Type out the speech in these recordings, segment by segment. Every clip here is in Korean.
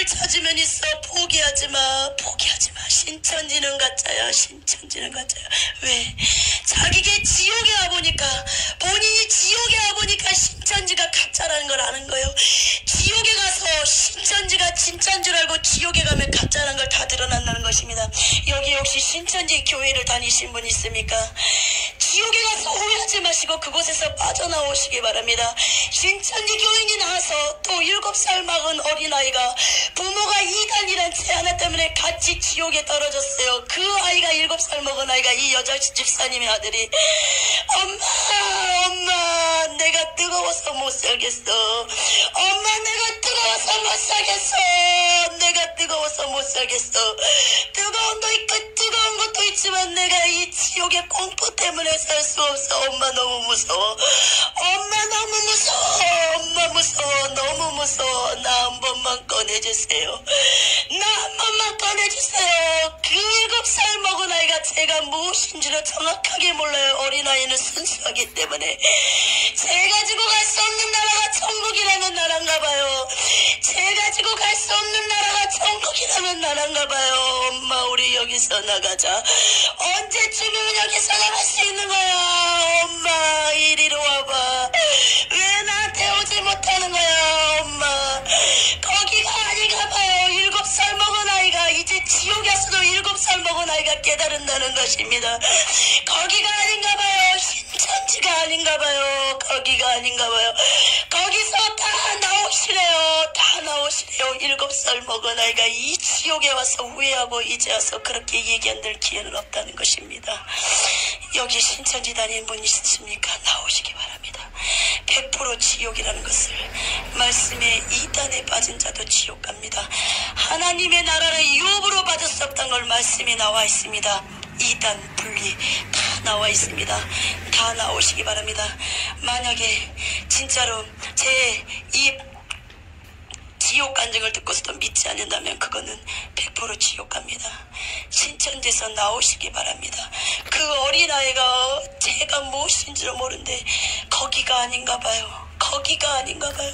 찾으면 있어. 포기하지 마. 포기하지 마. 신천지는 가짜야. 신천지는 가짜야. 왜? 자기가 지옥에 와보니까, 본인이 지옥에 와보니까 신천지가 가짜라는 걸 아는 거예요. 지옥에 가서 신천지가 진짜인 줄 알고 지옥에 가면 가짜라는 걸 다 드러난다는 것입니다. 여기 혹시 신천지 교회를 다니신 분 있습니까? 지옥에 가서 후회하지 마시고 그곳에서 빠져나오시기 바랍니다. 신천지 교인이 나와서 또 7살 먹은 어린아이가 부모가 이단이란 제 하나 때문에 같이 지옥에 떨어졌어요. 그 아이가 7살 먹은 아이가 이 여자 집사님의 아들이 엄마 내가 뜨거워서 못 살겠어. 엄마 내가 뜨거워서 못 살겠어. 내가 뜨거워서 못 살겠어. 뜨거운 도 있고 뜨거운 것도 있지만 내가 이 지옥의 공포 때문에 살 수 없어. 엄마 너무 무서워. 엄마 너무 무서워. 엄마 무서워. 너무 무서워. 나 한 번만 꺼내주세요. 나 한 번만 꺼내주세요. 그 7살 먹은 아이가 제가 무엇인지를 정확하게 몰라요. 어린아이는 순수하기 때문에. 제 가지고 갈 수 없는 나라가 천국이라는 나라인가 봐요. 제 가지고 갈 수 없는 나라가 천국이라는 나라인가 봐요. 엄마 우리 여기서 나가자. 언제쯤이면 여기서 나갈 수 있는 거야. 엄마 이리로 와봐. 왜 나한테 오지 못하는 거야. 엄마 거기가 아닌가 봐요. 7살 먹은 아이가 이제 지옥에 서도 7살 먹은 아이가 깨달은다는 것입니다. 거기가 아닌가 봐요. 신천지가 아닌가 봐요. 거기가 아닌가 봐요. 거기서 다 나오시래요. 다 나오시래요. 7살 먹은 아이가 이 지옥에 와서 후회하고 이제 와서 그렇게 얘기 안 들 기회는 없다는 것입니다. 여기 신천지 다니는 분 있으십니까? 나오시기 바랍니다. 100% 지옥이라는 것을 말씀에 이단에 빠진 자도 지옥 갑니다. 하나님의 나라를 유업으로 받을 수 없다는 걸 말씀에 나와 있습니다. 이단 분리 다 나와 있습니다. 다 나오시기 바랍니다. 만약에 진짜로 제 이 지옥 간증을 듣고서도 믿지 않는다면 그거는 100% 지옥 갑니다. 신천지에서 나오시기 바랍니다. 그 어린아이가 제가 무엇인지를 모르는데 거기가 아닌가 봐요. 거기가 아닌가 봐요.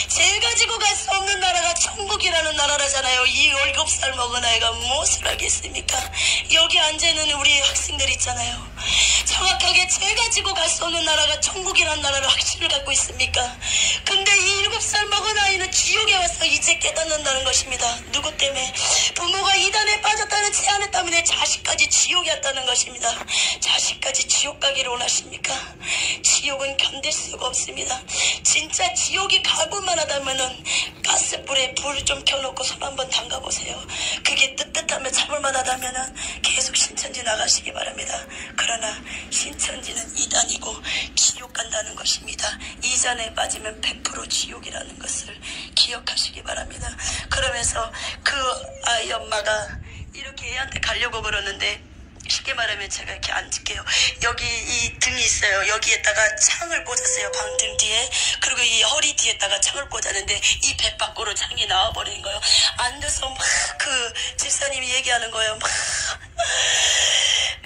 제가 지고 갈 수 없는 나라가 천국이라는 나라라잖아요. 이 7살 먹은 아이가 무엇을 하겠습니까? 여기 앉아있는 우리 학생들 있잖아요. 정확하게 제가 지고 갈 수 없는 나라가 천국이라는 나라를 확신을 갖고 있습니까? 근데 이 7살 먹은 아이는 지옥에 와서 이제 깨닫는다는 것입니다. 누구 때문에? 부모가 이단에 빠졌다는 제안에 때문에 자식까지 지옥에 왔다는 것입니다. 자식까지 지옥 가기를 원하십니까? 지옥은 견딜 수가 없습니다. 진짜 지옥이 가볼만 하다면은 가스불에 불 좀 켜놓고 손 한번 담가보세요. 그게 뜨뜻하면 참을만 하다면은 계속 신천지 나가시기 바랍니다. 그러나 신천지는 이단이고 지옥 간다는 것입니다. 이단에 빠지면 100% 지옥이라는 것을 기억하시기 바랍니다. 그러면서 그 아이 엄마가 이렇게 애한테 가려고 그러는데 쉽게 말하면 제가 이렇게 앉을게요. 여기 이 등이 있어요. 여기에다가 창을 꽂았어요. 방등 뒤에. 그리고 이 허리 뒤에다가 창을 꽂았는데 이 배 밖으로 창이 나와버리는 거예요. 앉아서 막 그 집사님이 얘기하는 거예요.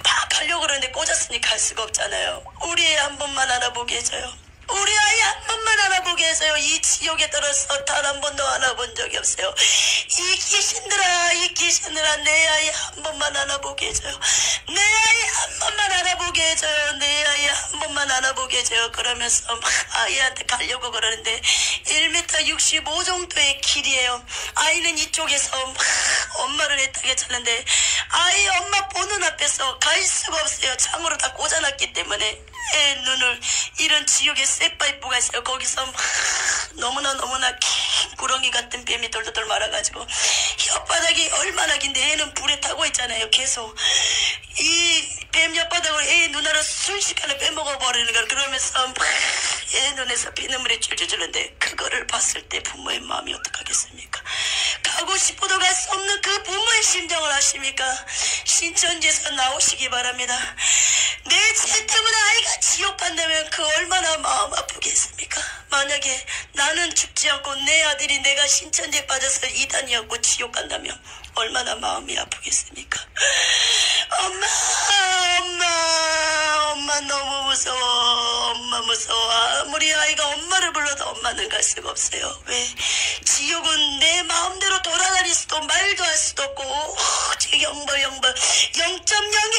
막 가려고 그러는데 꽂았으니 갈 수가 없잖아요. 우리 애 한 번만 알아보게 해줘요. 우리 아이 한 번만 알아보게 해서요. 이 지옥에 떨어서 단 한 번도 알아본 적이 없어요. 이 귀신들아 내 아이 한 번만 알아보게 해줘요. 내 아이 한 번만 알아보게 해줘요. 내 아이 한 번만 알아보게 해줘요. 그러면서 막 아이한테 가려고 그러는데 1m 65 정도의 길이에요. 아이는 이쪽에서 막 엄마를 애타게 찾는데 아이 엄마 보는 앞에서 갈 수가 없어요. 창으로 다 꽂아놨기 때문에. 애 눈을 이런 지옥의 쇠파이프가 있어요. 거기서 막 너무나 긴 구렁이 같은 뱀이 돌돌돌 말아가지고 혓바닥이 얼마나 긴데 애는 불에 타고 있잖아요. 계속 이 뱀 혓바닥을 애 눈알을 순식간에 빼먹어버리는 걸. 그러면서 막 애 눈에서 피눈물이 줄줄 흐르는데 그거를 봤을 때 부모의 마음이 어떡하겠습니까? 가고 싶어도 갈 수 없는 그 부모의 심정을 아십니까? 신천지에서 나오시기 바랍니다. 내 죄 때문에 아이가 지옥 간다면 그 얼마나 마음 아프겠습니까? 만약에 나는 죽지 않고 내 아들이 내가 신천지에 빠져서 이단이었고 지옥 간다면 얼마나 마음이 아프겠습니까? 엄마 너무 무서워. 엄마 무서워. 아무리 아이가 엄마를 불러도 엄마는 갈 수가 없어요. 왜? 지옥은 내 마음대로 돌아갈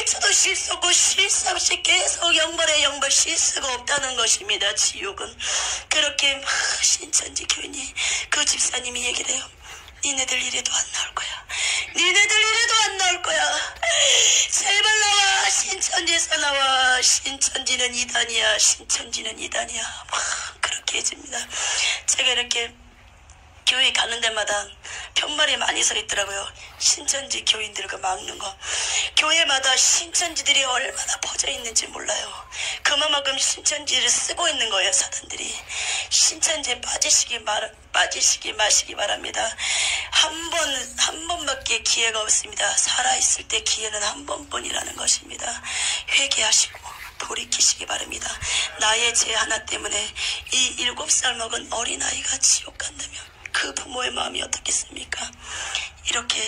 1초도 쉴 수 없고 쉴 수 없이 계속 영벌에 영벌 쉴 수가 없다는 것입니다. 지옥은. 그렇게 막 신천지 교인이 그 집사님이 얘기를 해요. 니네들 이래도 안 나올 거야. 니네들 이래도 안 나올 거야. 제발 나와. 신천지에서 나와. 신천지는 이단이야. 신천지는 이단이야. 막 그렇게 해줍니다. 제가 이렇게 교회 가는 데마다 편말이 많이 서 있더라고요. 신천지 교인들과 막는 거. 교회마다 신천지들이 얼마나 퍼져 있는지 몰라요. 그만큼 신천지를 쓰고 있는 거예요, 사단들이. 신천지에 빠지시기 마시기 바랍니다. 한 번밖에 기회가 없습니다. 살아있을 때 기회는 한 번뿐이라는 것입니다. 회개하시고 돌이키시기 바랍니다. 나의 죄 하나 때문에 이 7살 먹은 어린아이가 지옥 간다면 그 부모의 마음이 어떻겠습니까? 이렇게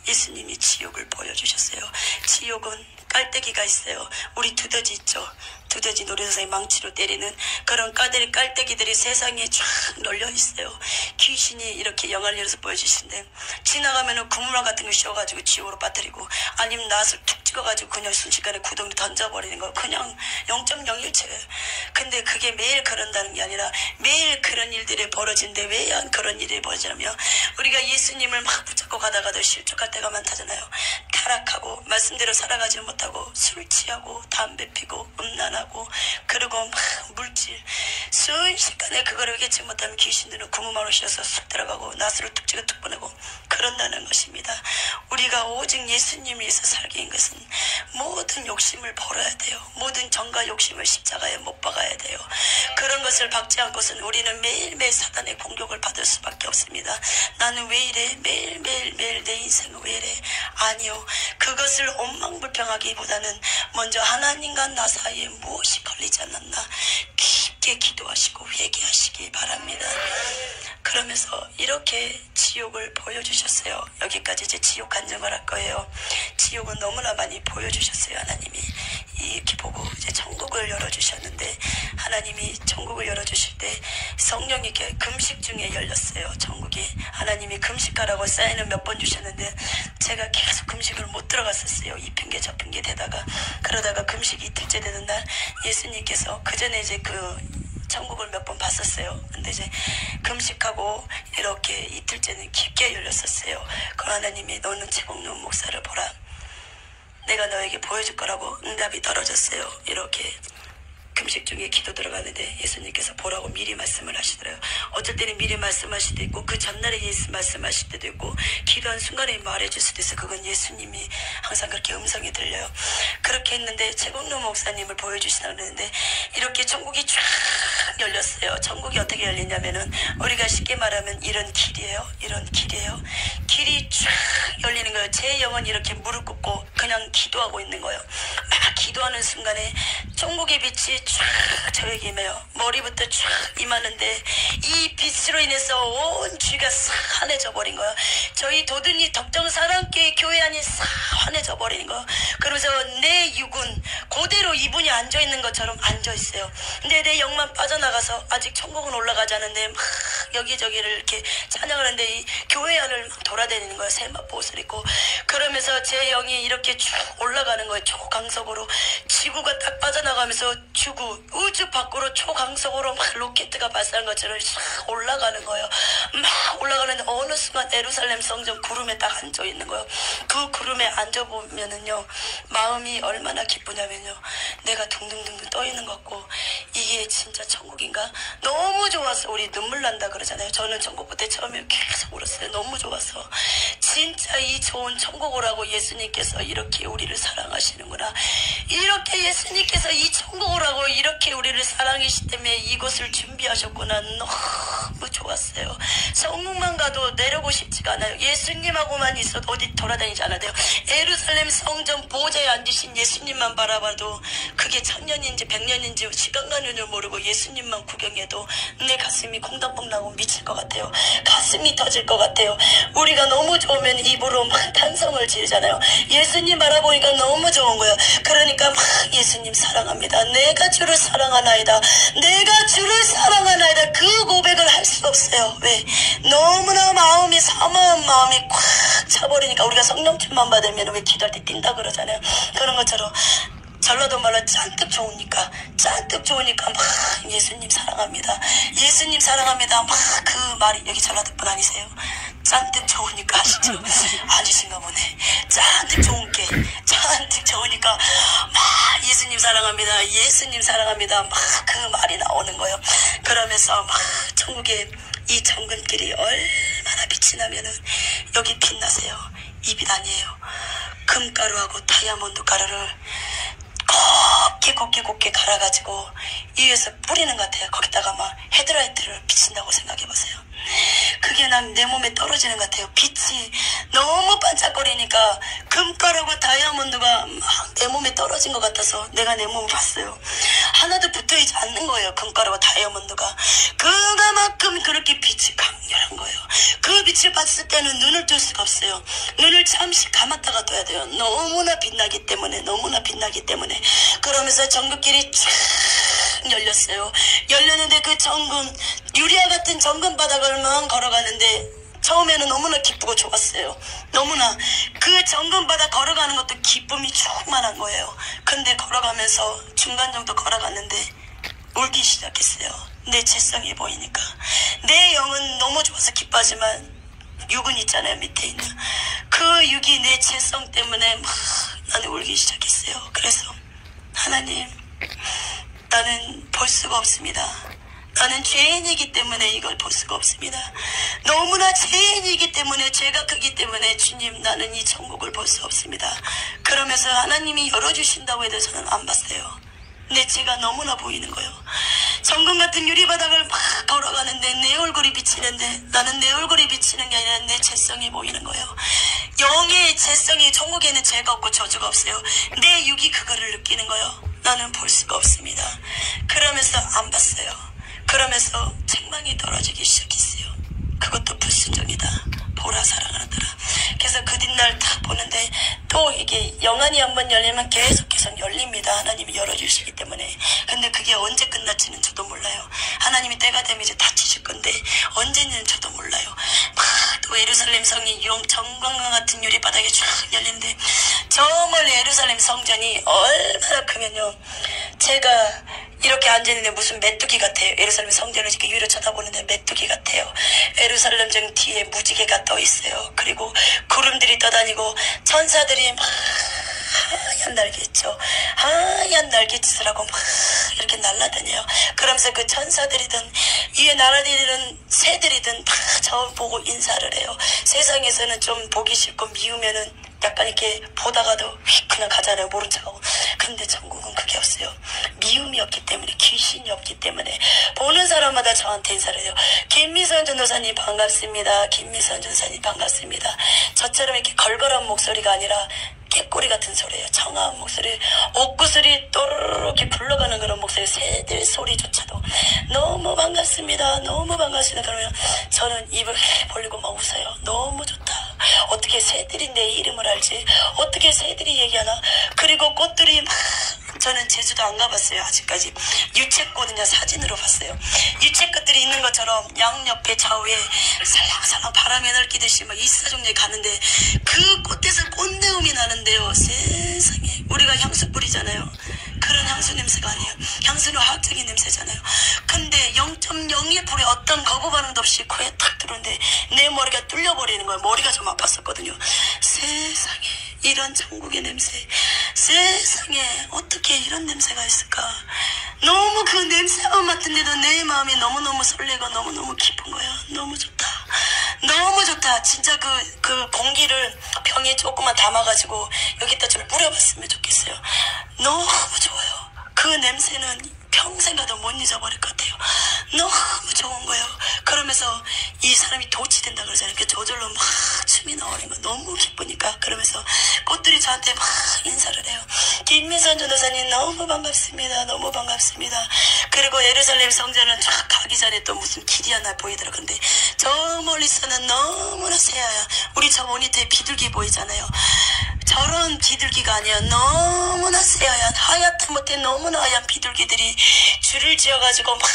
예수님이 지옥을 보여주셨어요. 지옥은 깔때기가 있어요. 우리 두더지 있죠. 두더지 놀이동산에 망치로 때리는 그런 깔때기들이 세상에 쫙 널려 있어요. 귀신이 이렇게 영화를 열어서 보여주시는데 지나가면은 그물망 같은 거 씌워가지고 지옥으로 빠뜨리고 아니면 낫을 툭 찍어가지고 그냥 순식간에 구덩이 던져버리는 거. 그냥 0.01초예요. 근데 그게 매일 그런다는 게 아니라 매일 그런 일들이 벌어지는데 왜 그런 일이 벌어지냐면 우리가 예수님을 막 붙잡고 가다가도 실족할 때가 많다잖아요. 타락하고 말씀대로 살아가지 못하고 술 취하고 담배 피고 음란하고 그리고 막 물질 순식간에 그거를 깨지 못하면 귀신들은 구멍으로 씌워서 쑥 들어가고 나스를 툭 찍어 툭 보내고 그런다는 것입니다. 우리가 오직 예수님을 위해서 살게 한 것은 모든 욕심을 버려야 돼요. 모든 정과 욕심을 십자가에 못 박아야 돼요. 그런 것을 박지 않고서는 우리는 매일매일 사단의 공격을 받을 수밖에 없습니다. 나는 왜 이래? 매일 내 인생은 왜 이래? 아니요. 그것을 원망불평하기보다는 먼저 하나님과 나 사이에 무엇이 걸리지 않았나 깊게 기도하시고 회개하시기 바랍니다. 그러면서 이렇게 지옥을 보여주셨어요. 여기까지 이제 지옥 간증을 할 거예요. 지옥은 너무나 많이 보여주셨어요. 하나님이 이렇게 보고 이제 천국을 열어주셨는데 하나님이 천국을 열어주실 때 성령이 이렇게 금식 중에 열렸어요. 천국이. 하나님이 금식하라고 사인을 몇 번 주셨는데 제가 계속 금식을 못 들어갔었어요. 이 핑계 저 핑계 대다가 그러다가 금식 이틀째 되는 날 예수님께서 그 전에 이제 그 천국을 몇 번 봤었어요. 근데 이제 금식하고 이렇게 이틀째는 깊게 열렸었어요. 그 하나님이 너는 최공룡 목사를 보라. 내가 너에게 보여줄 거라고 응답이 떨어졌어요. 이렇게 금식 중에 기도 들어가는데 예수님께서 보라고 미리 말씀을 하시더라고요. 어쩔 때는 미리 말씀하실 때도 있고 그 전날에 예수 말씀하실 때도 있고 기도한 순간에 말해줄 수도 있어요. 그건 예수님이 항상 그렇게 음성이 들려요. 그렇게 했는데 최국룡 목사님을 보여주시다 그랬는데 이렇게 천국이 쫙 열렸어요. 천국이 어떻게 열리냐면은 우리가 쉽게 말하면 이런 길이에요. 이런 길이에요. 길이 쫙 열리는 거예요. 제 영은 이렇게 무릎 꿇고 그냥 기도하고 있는 거예요. 막 기도하는 순간에 천국의 빛이 쫙 저에게 임해요. 머리부터 쫙 임하는데 이 빛으로 인해서 온 주위가 싹 환해져 버린 거예요. 저희 도든이 덕정사랑교회 교회 안이 싹 환해져 버리는 거예요. 그러면서 내 육은 그대로 이분이 앉아있는 것처럼 앉아있어요. 근데 내 영만 빠져나가서 아직 천국은 올라가지 않은데 막 여기저기를 이렇게 찬양을 하는데 이 교회 안을 막 돌아다니는 거예요. 세마포 옷을 입고. 그러면서 제 영이 이렇게 쭉 올라가는 거예요. 초강석으로. 지구가 딱 빠져나가면서 지구 우주 밖으로 초강석으로 막 로켓가 발사한 것처럼 싹 올라가는 거예요. 막 올라가는데 어느 순간 예루살렘 성전 구름에 딱 앉아 있는 거예요. 그 구름에 앉아 보면은요 마음이 얼마나 기쁘냐면요 내가 둥둥둥둥 떠 있는 것 같고 이게 진짜 천국인가 너무 좋아서 우리 눈물 난다 그러잖아요. 저는 천국 볼 때 처음에 계속 울었어요. 너무 좋아서 진짜 이 좋은 천국 오라고 예수님께서 이렇게 우리를 사랑하시는구나. 이렇게 예수님께서 이 천국 오라고 이렇게 우리를 사랑하시기 때문에 이곳을 준비하셨구나. 너무 좋았어요. 성문만 가도 내려오고 싶지가 않아요. 예수님하고만 있어도 어디 돌아다니지 않아도 돼요. 예루살렘 성전 보좌에 앉으신 예수님만 바라봐도 그게 1000년인지 100년인지 시간 가는 줄 모르고 예수님만 구경해도 내 가슴이 콩닥콩 나고 미칠 것 같아요. 가슴이 터질 것 같아요. 우리가 너무 좋으면 입으로 막 탄성을 지르잖아요. 예수님 바라보니까 너무 좋은 거예요. 그러니까 막 예수님 사랑합니다. 내가 주를 사랑하나이다. 내가 주를 사랑하나이다. 그 고백을 할 수 없어요. 왜? 너무나 마음이 사모한 마음이 꽉 차버리니까 우리가 성령춤만 받으면 왜 기도할 때 뛴다 그러잖아요. 그런 것처럼 전라도 말로 잔뜩 좋으니까 막 예수님 사랑합니다. 예수님 사랑합니다. 막 그 말이 여기 전라도분 아니세요? 잔뜩 좋으니까 아시죠? 아니신가 보네. 잔뜩 좋으니까 막 예수님 사랑합니다. 예수님 사랑합니다. 막 그 말이 나오는 거예요. 그러면서 막 천국에 이 정금길이 얼마나 빛이 나면은 여기 빛나세요. 이 빛 아니에요. 금가루하고 다이아몬드 가루를 곱게 갈아가지고 위에서 뿌리는 것 같아요. 거기다가 막 헤드라이트를 비친다고 생각해보세요. 그게 난 내 몸에 떨어지는 것 같아요. 빛이 너무 반짝거리니까 금가루하고 다이아몬드가 막 내 몸에 떨어진 것 같아서 내가 내 몸을 봤어요. 하나도 붙어있지 않는 거예요. 금가루와 다이아몬드가 그만큼 그렇게 빛이 강렬한 거예요. 그 빛을 봤을 때는 눈을 뜰 수가 없어요. 눈을 잠시 감았다가 떠야 돼요. 너무나 빛나기 때문에 그러면서 정금길이 쫙 열렸어요. 열렸는데 그 정금 유리와 같은 정금 바닥을만 걸어가는데 처음에는 너무나 기쁘고 좋았어요. 너무나 그 정금 바닥 걸어가는 것도 기쁨이 충만한 거예요. 근데 걸어가면서 중간 정도 걸어갔는데 울기 시작했어요. 내 죄성이 보이니까. 내 영은 너무 좋아서 기뻐하지만 육은 있잖아요. 밑에 있는 그 육이 내 죄성 때문에 막 나는 울기 시작했어요. 그래서 하나님, 나는 볼 수가 없습니다. 나는 죄인이기 때문에 이걸 볼 수가 없습니다. 너무나 죄인이기 때문에 죄가 크기 때문에 주님, 나는 이 천국을 볼 수 없습니다. 그러면서 하나님이 열어주신다고 해도 저는 안 봤어요. 내 죄가 너무나 보이는 거예요. 정금 같은 유리바닥을 막 걸어가는데 내 얼굴이 비치는데 나는 내 얼굴이 비치는 게 아니라 내 죄성이 보이는 거예요. 영의 죄성이, 천국에는 죄가 없고 저주가 없어요. 내 육이 그거를 느끼는 거예요. 나는 볼 수가 없습니다. 그러면서 안 봤어요. 그러면서 책망이 떨어지기 시작했어요. 그것도 불순종이다. 보라 사랑하더라. 그래서 그 뒷날 딱 보는데 또 이게 영안이 한번 열리면 계속 열립니다. 하나님이 열어주시기 때문에. 근데 그게 언제 끝날지는 저도 몰라요. 하나님이 때가 되면 이제 닫히실 건데 언제는 저도 몰라요. 막 또 예루살렘 성이 정광과 같은 유리바닥에 쫙 열리는데 저 멀리 예루살렘 성전이 얼마나 크면요. 제가 이렇게 앉아있는데 무슨 메뚜기 같아요. 예루살렘 성전을 이렇게 위로 쳐다보는데 메뚜기 같아요. 예루살렘 정 뒤에 무지개가 떠 있어요. 그리고 구름들이 떠다니고 천사들이 막 하얀 날개 있죠. 하얀 날개짓을 하고 막 이렇게 날아다녀요. 그러면서 그 천사들이든 위에 날아다니는 새들이든 다 저 보고 인사를 해요. 세상에서는 좀 보기 싫고 미우면은 약간 이렇게 보다가도 휙 그냥 가잖아요. 모른 척하고. 근데 천국은 그게 없어요. 미움이 없기 때문에, 귀신이 없기 때문에 보는 사람마다 저한테 인사를 해요. 김미선 전도사님 반갑습니다. 김미선 전도사님 반갑습니다. 저처럼 이렇게 걸걸한 목소리가 아니라 깨꼬리 같은 소리예요. 청아한 목소리, 옥구슬이 또르르 이렇게 불러가는 그런 목소리, 새들 소리조차도 너무 반갑습니다. 너무 반갑습니다. 그러면 저는 입을 벌리고 막 웃어요. 너무 좋다. 어떻게 새들이 내 이름을 알지? 어떻게 새들이 얘기하나? 그리고 꽃들이 막, 저는 제주도 안 가봤어요. 아직까지. 유채꽃은 그냥 사진으로 봤어요. 유채꽃들이 있는 것처럼 양옆에 좌우에 살랑살랑 바람에 날뛰듯이 막 이사종류에 가는데 그 꽃에서 꽃내음이 나는데요. 세상에. 우리가 향수 뿌리잖아요. 그런 향수 냄새가 아니에요. 향수는 화학적인 냄새잖아요. 근데 0.01%의 어떤 거부 반응도 없이 코에 탁 들어오는데 내 머리가 뚫려버리는 거예요. 머리가 좀 아팠었거든요. 세상에. 이런 천국의 냄새. 세상에 어떻게 이런 냄새가 있을까. 너무 그 냄새만 맡은데도 내 마음이 너무너무 설레고 너무너무 기쁜 거예요. 너무 좋다. 너무 좋다. 진짜 그 공기를 병에 조금만 담아가지고 여기다 좀 뿌려봤으면 좋겠어요. 너무 좋아요. 그 냄새는 평생 가도 못 잊어버릴 것 같아요. 너무 좋은 거예요. 그러면서 이 사람이 도취된다 그러잖아요. 저절로 막 춤이 나오는 거 너무 기쁘니까. 그러면서 꽃들이 저한테 막 인사를 해요. 김미선 전도사님 너무 반갑습니다. 너무 반갑습니다. 그리고 예루살렘 성전은 쫙 가기 전에 또 무슨 길이 하나 보이더라고요. 근데 저 멀리서는 너무나 새하얀, 우리 저 모니터에 비둘기 보이잖아요. 저런 비둘기가 아니야. 너무나 새하얀, 하얗다 못해 너무나 하얀 비둘기들이 줄을 지어가지고 막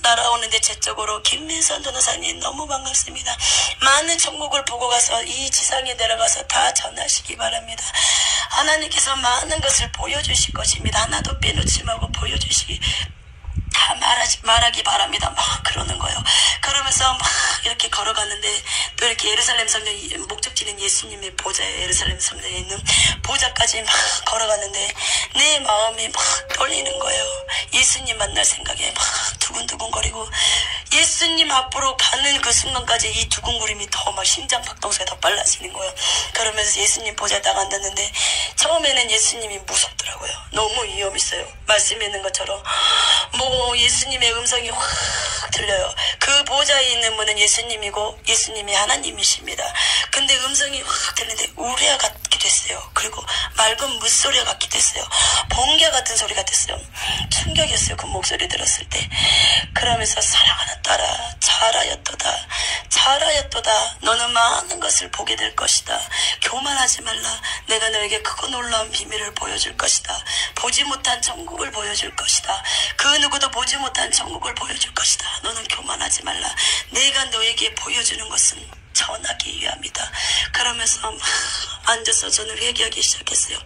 날아오는데 제 쪽으로 김민선 전도사님 너무 반갑습니다. 많은 천국을 보고 가서 이 지상에 내려가서 다 전하시기 바랍니다. 하나님께서 많은 것을 보여주실 것입니다. 하나도 빼놓지 말고 보여주시기 다 말하기 바랍니다. 막 그러는 거예요. 그러면서 막 이렇게 걸어가는데 또 이렇게 예루살렘 성전 목적지는 예수님의 보좌에 예루살렘 성전에 있는 보좌까지 막 걸어가는데 내 마음이 막 떨리는 거예요. 예수님 만날 생각에 막 두근두근거리고 예수님 앞으로 가는 그 순간까지 이 두근거림이 더 막 심장 박동수가 더 빨라지는 거예요. 그러면서 예수님 보좌에 딱 앉았는데 처음에는 예수님이 무섭더라고요. 너무 위험 있어요. 말씀에 있는 것처럼 뭐 예수님의 음성이 확 들려요. 그 보좌에 있는 분은 예수님이고 예수님이 하나님이십니다. 근데 음성이 확 들리는데 우레아 같게 됐어요. 그리고 맑은 물소리 같기도 했어요. 번개 같은 소리 같았어요. 충격이었어요. 그 목소리 들었을 때. 그러면서 사랑하는 딸아 잘하였도다. 잘하였도다. 너는 많은 것을 보게 될 것이다. 교만하지 말라. 내가 너에게 크고 놀라운 비밀을 보여줄 것이다. 보지 못한 천국을 보여줄 것이다. 그 누구도 보지 못한 천국을 보여줄 것이다. 너는 교만하지 말라. 내가 너에게 보여주는 것은 전하기 위함이다. 그러면서 막 앉아서 저는 회개하기 시작했어요.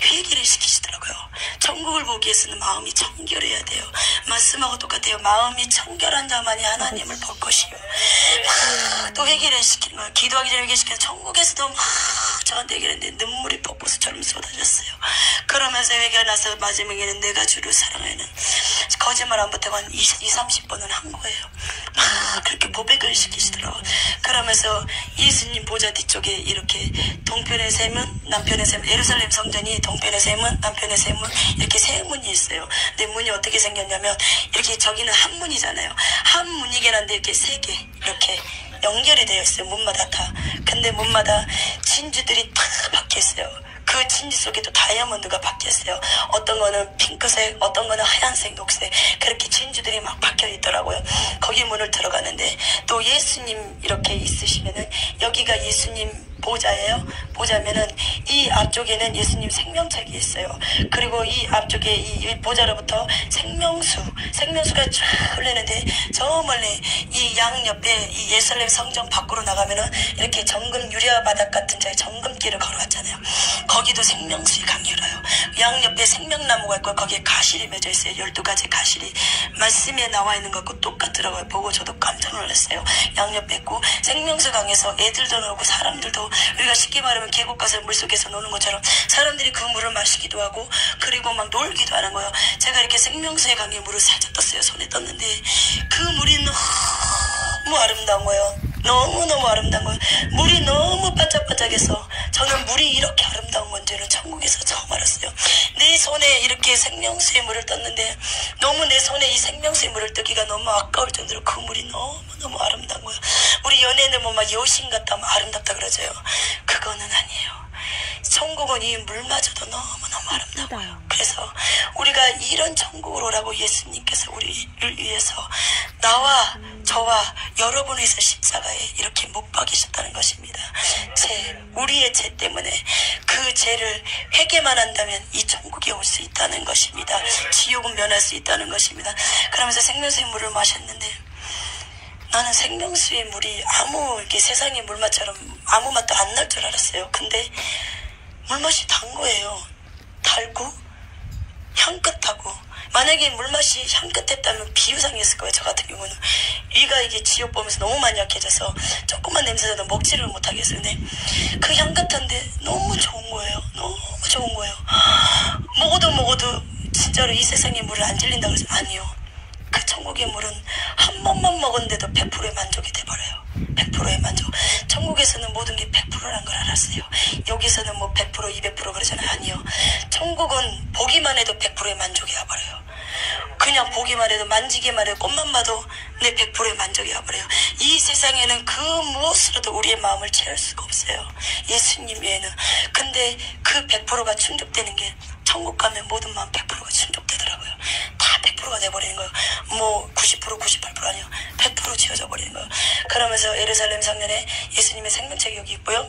회개를 시키시더라고요. 천국을 보기 위해서는 마음이 청결해야 돼요. 말씀하고 똑같아요. 마음이 청결한 자만이 하나님을 볼 것이요. 또 회개를 시키는 거예요. 기도하기 전에 회개시켜서 천국에서도 막 저한테 얘기했는데 눈물이 폭포수처럼 쏟아졌어요. 그러면서 회개가 나서 마지막에는 내가 주를 사랑하는 거짓말 안 보태고 한 20-30번은 한 거예요. 그렇게 고백을 시키시더라고요. 그러면서 예수님 보좌 뒤쪽에 이렇게 동편의 세 문, 남편의 세 문, 예루살렘 성전이 동편의 세 문, 남편의 세 문, 이렇게 세 문이 있어요. 근데 문이 어떻게 생겼냐면 이렇게 저기는 한 문이잖아요. 한 문이긴 한데 이렇게 세 개 이렇게 연결이 되어 있어요. 문마다 다. 근데 문마다 진주들이 다 박혀 있어요. 그 진주 속에도 다이아몬드가 박혔어요. 어떤 거는 핑크색, 어떤 거는 하얀색, 녹색 그렇게 진주들이 막 박혀 있더라고요. 거기 문을 들어가는데 또 예수님 이렇게 있으시면은 여기가 예수님 보좌예요. 보좌면은 이 앞쪽에는 예수님 생명책이 있어요. 그리고 이 앞쪽에 이 보좌로부터 생명수가 쫙 흘리는데 저 멀리 이 양 옆에 이 예루살렘 성전 밖으로 나가면은 이렇게 정금 유리화 바닥 같은 저희 정금길을 걸어왔잖아요. 거기도 생명수의 강이 흘러요. 양 옆에 생명나무가 있고 거기에 가실이 맺어 있어요. 12가지 가실이 말씀에 나와 있는 것과 똑같더라고요. 보고 저도 깜짝 놀랐어요. 양 옆에 있고 생명수 강에서 애들도 놀고 사람들도 우리가 쉽게 말하면 계곡 가서 물속에서 노는 것처럼 사람들이 그 물을 마시기도 하고 그리고 막 놀기도 하는 거예요. 제가 이렇게 생명수의 강에 물을 살짝 떴어요. 손에 떴는데 그 물이 너무 아름다운 거예요. 너무너무 아름다운 거예요. 물이 너무 반짝반짝해서 저는 물이 이렇게 아름다운 건지를 천국에서 처음 알았어요. 내 손에 이렇게 생명수의 물을 떴는데 너무 내 손에 이 생명수의 물을 뜨기가 너무 아까울 정도로 그 물이 너무너무 아름다운 거예요. 우리 연예인들 막 여신 같다 막 아름답다 그러죠. 그거는 아니에요. 천국은 이 물마저도 너무너무 아름다워요. 그래서 우리가 이런 천국으로 오라고 예수님께서 우리를 위해서 나와 저와 여러분을 위해서 십자가에 이렇게 못 박이셨다는 것입니다. 우리의 죄 때문에 그 죄를 회개만 한다면 이 천국에 올 수 있다는 것입니다. 지옥은 면할 수 있다는 것입니다. 그러면서 생명수의 물을 마셨는데 나는 생명수의 물이 이렇게 세상의 물맛처럼 아무 맛도 안 날 줄 알았어요. 근데 물맛이 단 거예요. 달고 향긋하고 만약에 물맛이 향긋했다면 비유상이었을 거예요. 저 같은 경우는 위가 이게 지옥 보면서 너무 많이 약해져서 조금만 냄새나도 먹지를 못하겠어요. 근데 그 향긋한데 너무 좋은 거예요. 너무 좋은 거예요. 먹어도 진짜로 이 세상의 물을 안 질린다 그러죠. 아니요. 그 천국의 물은 한 번만 먹었는데도 100%의 만족이 돼버려요. 100%의 만족. 천국에서는 모든 게 100%라는 걸 알았어요. 여기서는 뭐 100%, 200% 그러잖아요. 아니요. 천국은 보기만 해도 100%의 만족이 와버려요. 그냥 보기만 해도 만지기만 해도 꽃만 봐도 내 100%의 만족이 와버려요. 이 세상에는 그 무엇으로도 우리의 마음을 채울 수가 없어요. 예수님 외에는. 근데 그 100%가 충족되는 게 천국 가면 모든 마음 100%가 충족되더라고요. 다 100%가 돼버리는 거예요. 뭐 90%, 98% 아니요. 100% 지어져 버리는 거예요. 그러면서 예루살렘 성전에 예수님의 생명책이 여기 있고요.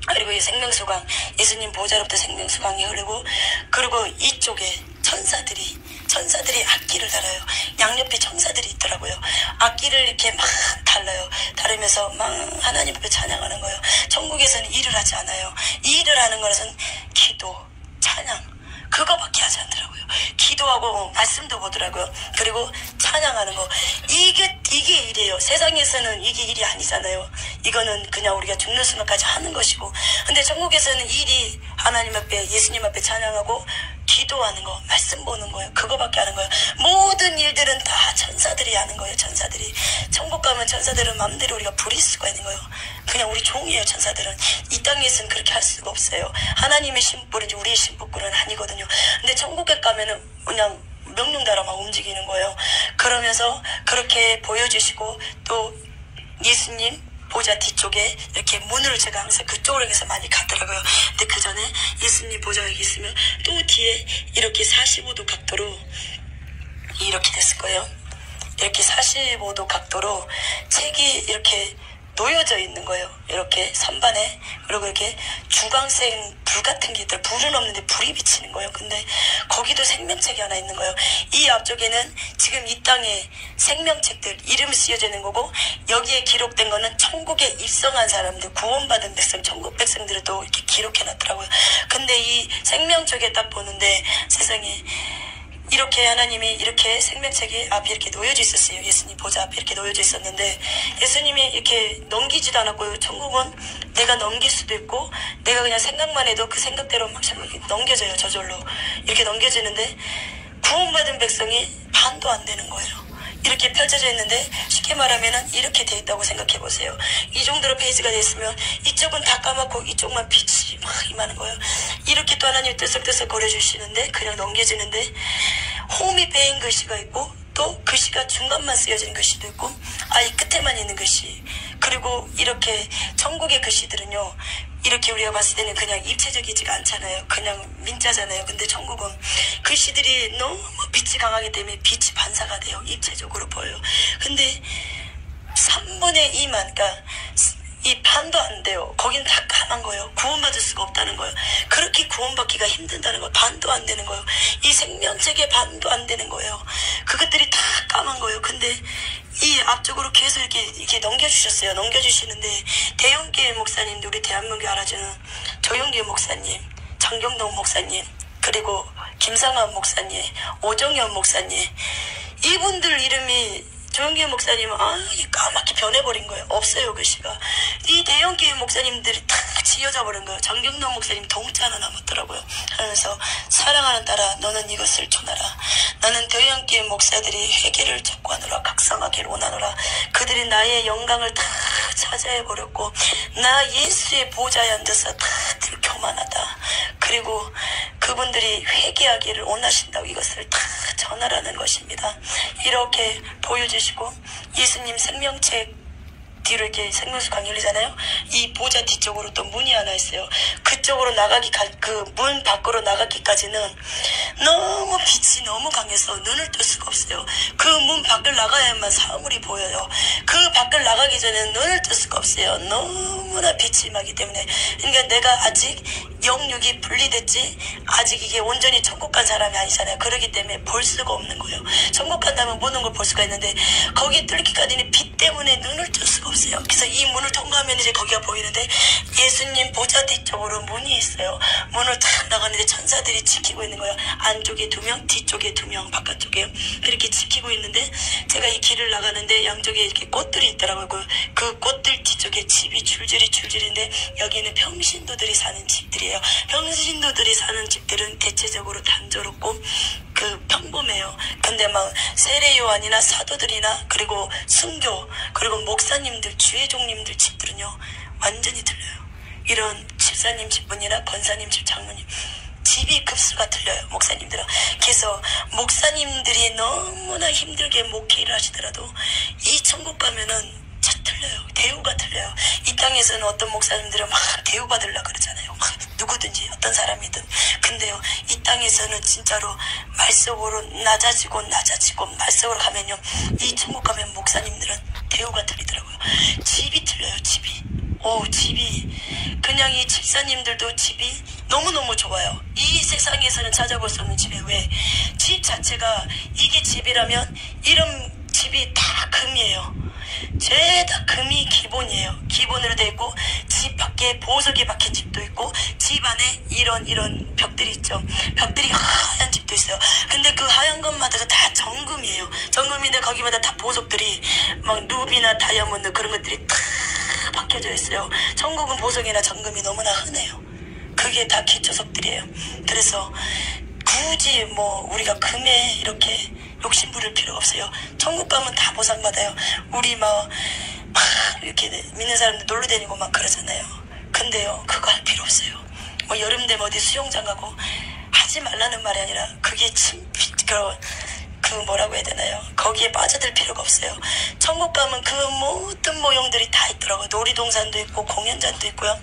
그리고 이 생명수강, 예수님 보좌로부터 생명수강이 흐르고 그리고 이쪽에 천사들이 천사들이 악기를 달아요. 양옆에 천사들이 있더라고요. 악기를 이렇게 막 달라요. 다루면서 막 하나님 앞에 찬양하는 거예요. 천국에서는 일을 하지 않아요. 이 일을 하는 것은 기도, 찬양, 그거밖에 하지 않더라고요. 기도하고 말씀도 보더라고요. 그리고 찬양하는 거. 이게 일이에요. 세상에서는 이게 일이 아니잖아요. 이거는 그냥 우리가 죽는 순간까지 하는 것이고. 근데 천국에서는 일이 하나님 앞에, 예수님 앞에 찬양하고 기도하는 거, 말씀 보는 거예요. 그거밖에 하는 거예요. 모든 일들은 다 천사들이 하는 거예요. 천사들이. 천국 가면 천사들은 마음대로 우리가 부릴 수가 있는 거예요. 그냥 우리 종이에요. 천사들은. 이 땅에서는 그렇게 할 수가 없어요. 하나님의 심부름이지 우리의 심부름은 아니거든요. 근데 천국에 가면은 그냥 명령 따라만 움직이는 거예요. 그러면서 그렇게 보여주시고, 또 예수님 보좌 뒤쪽에 이렇게 문을 제가 항상 그쪽으로 해서 많이 가더라고요. 근데 그 전에 예수님 보좌가 여기 있으면 또 뒤에 이렇게 45도 각도로 이렇게 됐을 거예요. 이렇게 45도 각도로 책이 이렇게 놓여져 있는 거예요. 이렇게 선반에. 그리고 이렇게 주광색 불 같은 게 있더라고요. 불은 없는데 불이 비치는 거예요. 근데 거기도 생명책이 하나 있는 거예요. 이 앞쪽에는 지금 이 땅에 생명책들 이름이 쓰여져 있는 거고, 여기에 기록된 거는 천국에 입성한 사람들, 구원받은 백성, 천국 백성들을 또 이렇게 기록해 놨더라고요. 근데 이 생명책에 딱 보는데 세상에 이렇게 하나님이 이렇게 생명책이 앞에 이렇게 놓여져 있었어요. 예수님 보좌 앞에 이렇게 놓여져 있었는데, 예수님이 이렇게 넘기지도 않았고요. 천국은 내가 넘길 수도 있고, 내가 그냥 생각만 해도 그 생각대로 막 넘겨져요. 저절로 이렇게 넘겨지는데, 구원받은 백성이 반도 안 되는 거예요. 이렇게 펼쳐져 있는데, 쉽게 말하면은 이렇게 돼 있다고 생각해 보세요. 이 정도로 페이지가 돼 있으면 이쪽은 다 까맣고 이쪽만 빛이 막 임하는 거예요. 이렇게 또 하나님 뜨석뜨석 거려주시는데, 그냥 넘겨지는데, 홈이 베인 글씨가 있고, 또 글씨가 중간만 쓰여진 글씨도 있고, 이 끝에만 있는 글씨. 그리고 이렇게 천국의 글씨들은요, 이렇게 우리가 봤을 때는 그냥 입체적이지가 않잖아요. 그냥 민자잖아요. 근데 천국은 글씨들이 너무 빛이 강하기 때문에 빛이 반사가 돼요. 입체적으로 보여요. 근데 3분의 2만, 그러니까 이 반도 안 돼요. 거기는 다 까만 거예요. 구원받을 수가 없다는 거예요. 그렇게 구원받기가 힘든다는 거예요. 반도 안 되는 거예요. 이 생명책의 반도 안 되는 거예요. 그것들이 다 까만 거예요. 근데 이 앞쪽으로 계속 이렇게 넘겨주셨어요. 넘겨주시는데, 대형교회 목사님들, 우리 대한민국에 알아주는 조영규 목사님, 장경동 목사님, 그리고 김상환 목사님, 오정현 목사님, 이분들 이름이, 조영규 목사님은 까맣게 변해버린 거예요. 없어요, 글씨가. 이 대형교회 목사님들이 다 지어져 버린 거예요. 장경동 목사님 동자 하나 남았더라고요. 하면서 사랑하는 딸아, 너는 이것을 전하라. 나는 대형교회 목사들이 회개를 촉구하노라. 각성하기를 원하노라. 그들이 나의 영광을 다 차지해버렸고, 나 예수의 보좌에 앉아서 다들 교만하다. 그리고 그분들이 회개하기를 원하신다고 이것을 다 전하라는 것입니다. 이렇게 보여주시고, 예수님 생명책 뒤로 이렇게 생명수 강의 열리잖아요. 이 보좌 뒤쪽으로 또 문이 하나 있어요. 그쪽으로 그 문 밖으로 나가기까지는 너무 빛이 너무 강해서 눈을 뜰 수가 없어요. 그 문 밖을 나가야만 사물이 보여요. 그 밖을 나가기 전에는 눈을 뜰 수가 없어요. 너무나 빛이 임하기 때문에. 그러니까 내가 아직 영육이 분리됐지, 아직 이게 온전히 천국 간 사람이 아니잖아요. 그렇기 때문에 볼 수가 없는 거예요. 천국 간다면 모든 걸 볼 수가 있는데, 거기에 뚫기까지는 빛 때문에 눈을 뜰 수가 없어요. 그래서 이 문을 통과하면 이제 거기가 보이는데, 예수님 보좌 뒤쪽으로 문이 있어요. 문을 탁 나가는데 천사들이 지키고 있는 거예요. 안쪽에 2명, 뒤쪽에 2명, 바깥쪽에 그렇게 지키고 있는데, 제가 이 길을 나가는데 양쪽에 이렇게 꽃들이 있더라고요. 그 꽃들 뒤쪽에 집이 줄줄이인데, 여기는 평신도들이 사는 집들이에요. 평신도들이 사는 집들은 대체적으로 단조롭고 평범해요. 근데 막 세례요한이나 사도들이나, 그리고 순교, 그리고 목사님들, 주의종님들 집들은요 완전히 틀려요. 이런 집사님 집분이나 권사님 집, 장로님 집이 급수가 틀려요. 목사님들은. 그래서 목사님들이 너무나 힘들게 목회를 하시더라도 이 천국 가면은 틀려요. 대우가 틀려요. 이 땅에서는 어떤 목사님들은 막 대우받으려고 그러잖아요. 막 누구든지 어떤 사람이든. 근데요, 이 땅에서는 진짜로 말석으로 낮아지고 말석으로 가면요, 이 천국 가면 목사님들은 대우가 틀리더라고요. 집이 틀려요. 집이. 집이 그냥 이 집사님들도 집이 너무너무 좋아요. 이 세상에서는 찾아볼 수 없는 집에 왜? 집 자체가 이게 집이라면 이런 집이 다 금이에요. 죄다 금이 기본이에요. 기본으로 돼 있고 집 밖에 보석이 박힌 집도 있고 집 안에 이런 벽들이 있죠. 벽들이 하얀 집도 있어요. 근데 그 하얀 것마다도 다 정금이에요. 정금인데 거기마다 다 보석들이 막 루비나 다이아몬드 그런 것들이 다 박혀져 있어요. 천국은 보석이나 정금이 너무나 흔해요. 그게 다 기초석들이에요. 그래서 굳이 뭐 우리가 금에 이렇게 욕심 부릴 필요가 없어요. 천국 가면 다 보상받아요. 우리 막 이렇게 믿는 사람들 놀러 다니고 막 그러잖아요. 근데요, 그거 할 필요 없어요. 뭐 여름 되면 어디 수영장 가고 하지 말라는 말이 아니라 그게 그 뭐라고 해야 되나요? 거기에 빠져들 필요가 없어요. 천국 가면 그 모든 모형들이 다 있더라고요. 놀이동산도 있고 공연장도 있고요.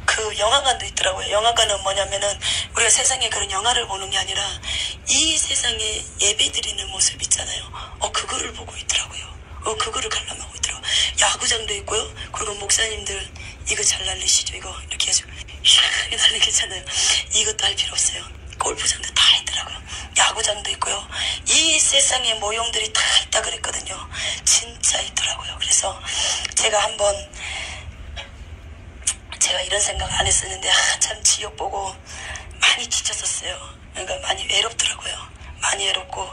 그 영화관도 있더라고요. 영화관은 뭐냐면은 우리가 세상에 그런 영화를 보는 게 아니라 이 세상에 예배 드리는 모습 있잖아요. 그거를 보고 있더라고요. 그거를 관람하고 있더라고요. 야구장도 있고요. 그리고 목사님들 이거 잘 날리시죠? 이거 이렇게 해서 샥 날리겠잖아요. 이것도 할 필요 없어요. 골프장도 다 있더라고요. 야구장도 있고요. 이 세상에 모형들이 다 있다 그랬거든요. 진짜 있더라고요. 그래서 제가 이런 생각 안 했었는데 참 지옥 보고 많이 지쳤었어요. 그러니까 많이 외롭더라고요. 많이 외롭고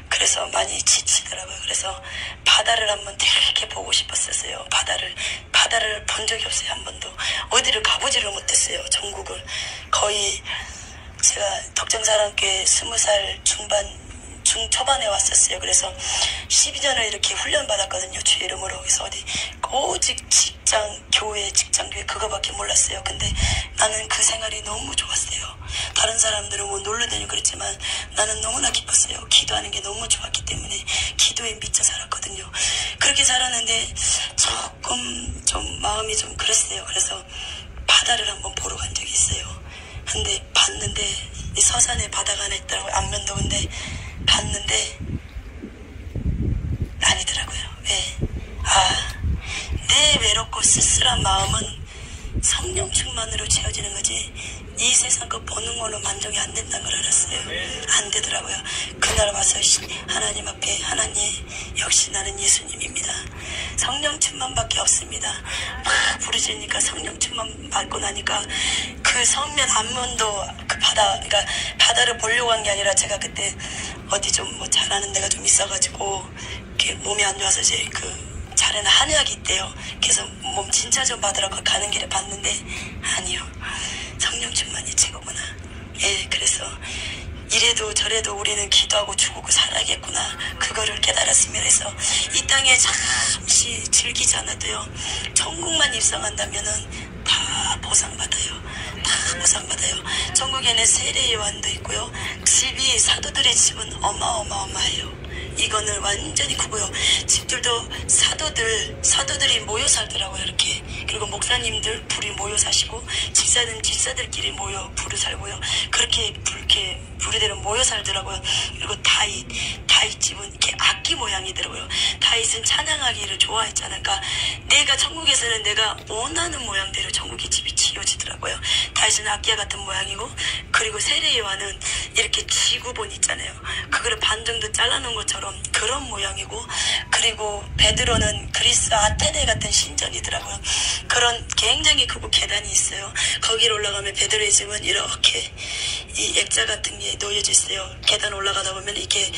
그래서 많이 지치더라고요. 그래서 바다를 한번 되게 보고 싶었었어요. 바다를 본 적이 없어요. 한 번도. 어디를 가보지를 못했어요. 전국을. 거의 제가 덕정사랑교회 20살 중초반에 왔었어요. 그래서 12년을 이렇게 훈련 받았거든요. 주의 이름으로. 그래서 어디 오직 직장 교회 그거밖에 몰랐어요. 근데 나는 그 생활이 너무 좋았어요. 다른 사람들은 뭐 놀러 다니고 그랬지만 나는 너무나 기뻤어요. 기도하는 게 너무 좋았기 때문에 기도에 미쳐 살았거든요. 그렇게 살았는데 조금 좀 마음이 좀 그랬어요. 그래서 바다를 한번 보러 간 적이 있어요. 근데 봤는데 이 서산에 바다가 하나 있더라고요. 안면도. 근데 봤는데 아니더라고요. 왜? 내 외롭고 쓸쓸한 마음은 성령 충만으로 채워지는 거지 이 세상 거 보는 걸로 만족이 안 된다는 걸 알았어요. 안 되더라고요. 그날 와서 하나님 앞에 하나님 역시 나는 예수님입니다. 성령 충만밖에 없습니다. 막 부르짖으니까 성령 충만 받고 나니까 그 성면 안면도 그 그러니까 바다를 보려고 한 게 아니라 제가 그때 어디 좀 뭐 잘하는 데가 좀 있어가지고 이렇게 몸이 안 좋아서 이제 그 잘에는 한의학이 있대요. 그래서 몸 진짜 좀 받으러 가는 길에 봤는데 아니요. 성령 충만이 최고구나. 예, 그래서 이래도 저래도 우리는 기도하고 죽고 살아야겠구나. 그거를 깨달았으면 해서 이 땅에 잠시 즐기지 않아도요. 천국만 입성한다면은 다 보상받아요. 다 보상받아요. 천국에는 세례요한도 있고요. 집이 사도들의 집은 어마어마해요. 이거는 완전히 크고요. 집들도 사도들이 모여 살더라고요. 이렇게. 그리고 목사님들 불이 모여 사시고 집사들끼리 모여 불을 살고요. 그렇게 부류대로 모여 살더라고요. 그리고 다윗 집은 이렇게 악기 모양이더라고요. 다윗은 찬양하기를 좋아했잖아요. 그러니까 내가 천국에서는 내가 원하는 모양대로 천국의 집이 지어지더라고요. 다윗은 악기와 같은 모양이고, 그리고 세례요한은 이렇게 지구본 있잖아요. 그거를 반 정도 잘라놓은 것처럼 그런 모양이고, 그리고 베드로는 그리스 아테네 같은 신전이더라고요. 그런 굉장히 크고 계단이 있어요. 거기로 올라가면 베드로의 집은 이렇게 이 액자 같은 게 놓여져 있어요. 계단 올라가다 보면 이렇게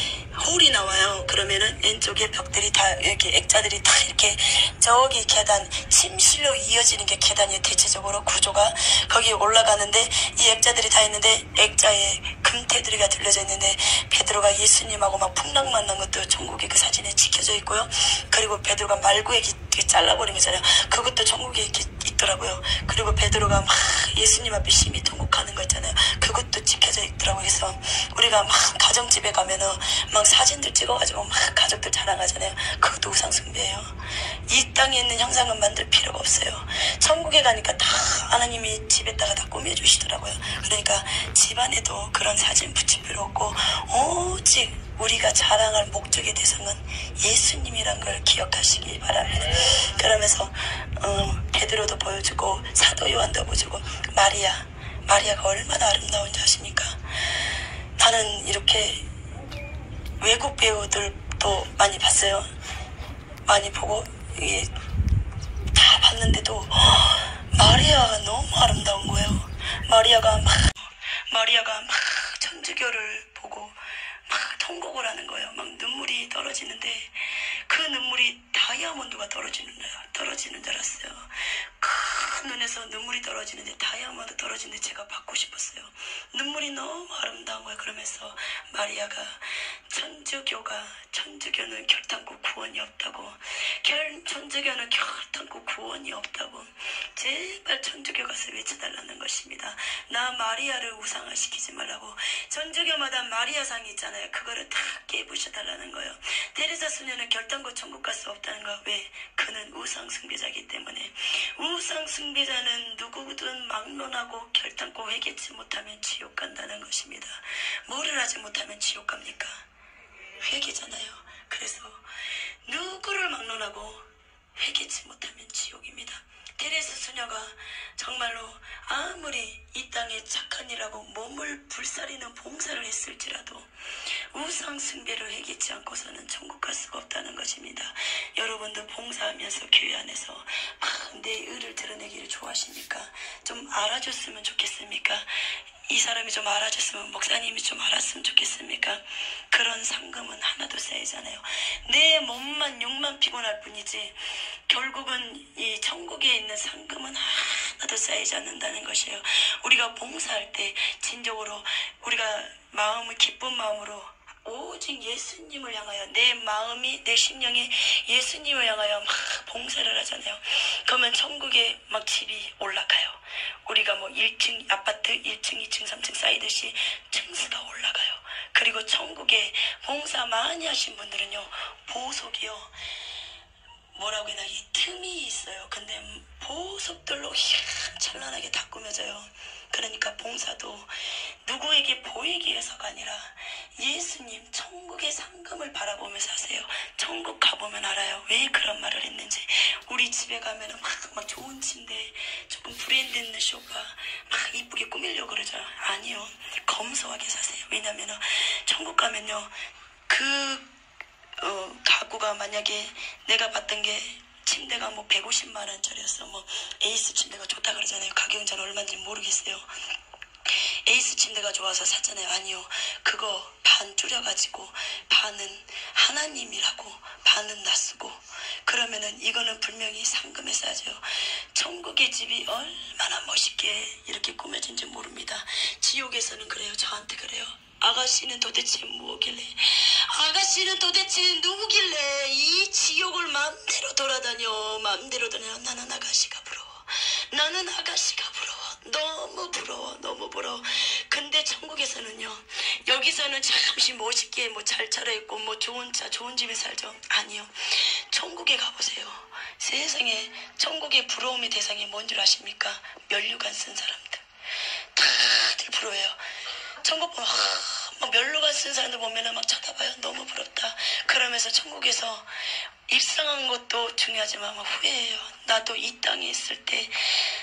홀이 나와요. 그러면은 왼쪽에 벽들이 다 이렇게 액자들이 다 이렇게 저기 계단 침실로 이어지는 게 계단이 대체적으로 구조가 거기 올라가는데 이 액자들이 다 있는데 액자에 금테두리가 들려져 있는데 베드로가 예수님하고 막 풍랑 만난 것도 천국에 그 사진에 찍혀져 있고요. 그리고 베드로가 말구에 잘라버린 거잖아요. 그것도 천국에 이렇게 있더라고요. 그리고 베드로가 막 예수님 앞에 심히 통곡하는 거 있잖아요. 그것도 찍혀져 있더라고요. 그래서 우리가 막 가정집에 가면은 막 사진들 찍어가지고 막 가족들 자랑하잖아요. 그것도 우상숭배예요. 이 땅에 있는 형상은 만들 필요가 없어요. 천국에 가니까 다 하나님이 집에다가 다 꾸며주시더라고요. 그러니까 집안에도 그런 사진 붙일 필요 없고 오직 우리가 자랑할 목적의 대상은 예수님이란 걸 기억하시기 바랍니다. 그러면서 베드로도 보여주고 사도 요한도 보여주고 마리아가 얼마나 아름다운지 아십니까? 나는 이렇게 외국 배우들도 많이 봤어요. 많이 보고 다 봤는데도 마리아가 너무 아름다운 거예요. 마리아가 막 천주교를 보고 막 통곡을 하는 거예요. 막 눈물이 떨어지는데 그 눈물이 다이아몬드가 떨어지는 줄 알았어요. 큰 눈에서 눈물이 떨어지는데 다이아몬드 떨어지는데 제가 받고 싶었어요. 눈물이 너무 아름다운 거예요. 그러면서 마리아가 천주교는 결단코 구원이 없다고, 천주교는 결단코 구원이 없다고 제발 천주교 가서 외쳐달라는 것입니다. 나 마리아를 우상화시키지 말라고. 천주교마다 마리아상이 있잖아요. 그거를 다 깨부셔달라는 거예요. 테레사 수녀는 결단코 천국 갈 수 없다는 거. 왜? 그는 우상 숭배자이기 때문에. 우상 숭배자는 누구든 막론하고 결단코 회개치 못하면 지옥 간다는 것입니다. 뭐를 하지 못하면 지옥 갑니까? 회개잖아요. 그래서 누구를 막론하고 회개치 못하면 지옥입니다. 테레사 수녀가 정말로 아무리 이 땅에 착한 일하고 몸을 불사리는 봉사를 했을지라도 우상 숭배를 회개치 않고서는 천국 갈 수가 없다는 것입니다. 여러분도 봉사하면서 교회 안에서 내 의를 드러내기를 좋아하십니까? 좀 알아줬으면 좋겠습니까? 이 사람이 좀 알아줬으면, 목사님이 좀 알았으면 좋겠습니까? 그런 상금은 하나도 쌓이잖아요. 내 몸만 육만 피곤할 뿐이지 결국은 이 천국에 있는 상금은 하나도 쌓이지 않는다는 것이에요. 우리가 봉사할 때 진정으로 우리가 기쁜 마음으로 오직 예수님을 향하여 내 심령이 예수님을 향하여 막 봉사를 하잖아요. 그러면 천국에 막 집이 올라가요. 우리가 1층 아파트 1층 2층 3층 쌓이듯이 층수가 올라가요. 그리고 천국에 봉사 많이 하신 분들은요, 보석이요, 뭐라고 해야 되나, 이 틈이 있어요. 근데 보석들로 찬란하게 다 꾸며져요. 그러니까 봉사도 누구에게 보이기 위해서가 아니라 예수님 천국의 상금을 바라보면서 하세요. 천국 가보면 알아요. 왜 그런 말을 했는지. 우리 집에 가면은 막 좋은 침대, 조금 브랜드 있는 쇼파 막 이쁘게 꾸미려고 그러죠. 아니요, 검소하게 사세요. 왜냐면은 천국 가면요, 가구가 만약에 내가 봤던 게 침대가 150만 원짜리였어. 에이스 침대가 좋다 그러잖아요. 가격은 잘 얼마인지 모르겠어요. 에이스 침대가 좋아서 샀잖아요. 아니요, 그거 반 줄여가지고 반은 하나님이라고 반은 낯쓰고 그러면은 이거는 분명히 상금에 싸죠. 천국의 집이 얼마나 멋있게 이렇게 꾸며진지 모릅니다. 지옥에서는 그래요. 저한테 그래요. 아가씨는 도대체 뭐길래, 아가씨는 도대체 누구길래 이 지옥을 맘대로 돌아다녀. 나는 아가씨가 부러워. 나는 아가씨가 부러워. 너무 부러워. 근데 천국에서는요, 여기서는 잠시 멋있게 잘 차려입고 좋은 차 좋은 집에 살죠. 아니요, 천국에 가보세요. 세상에 천국의 부러움의 대상이 뭔 줄 아십니까? 면류관 쓴 사람들. 다들 부러워요. 천국 보면 면류관 쓴 사람들 보면은 막 쳐다봐요. 너무 부럽다. 그러면서 천국에서 입상한 것도 중요하지만 후회해요. 나도 이 땅에 있을 때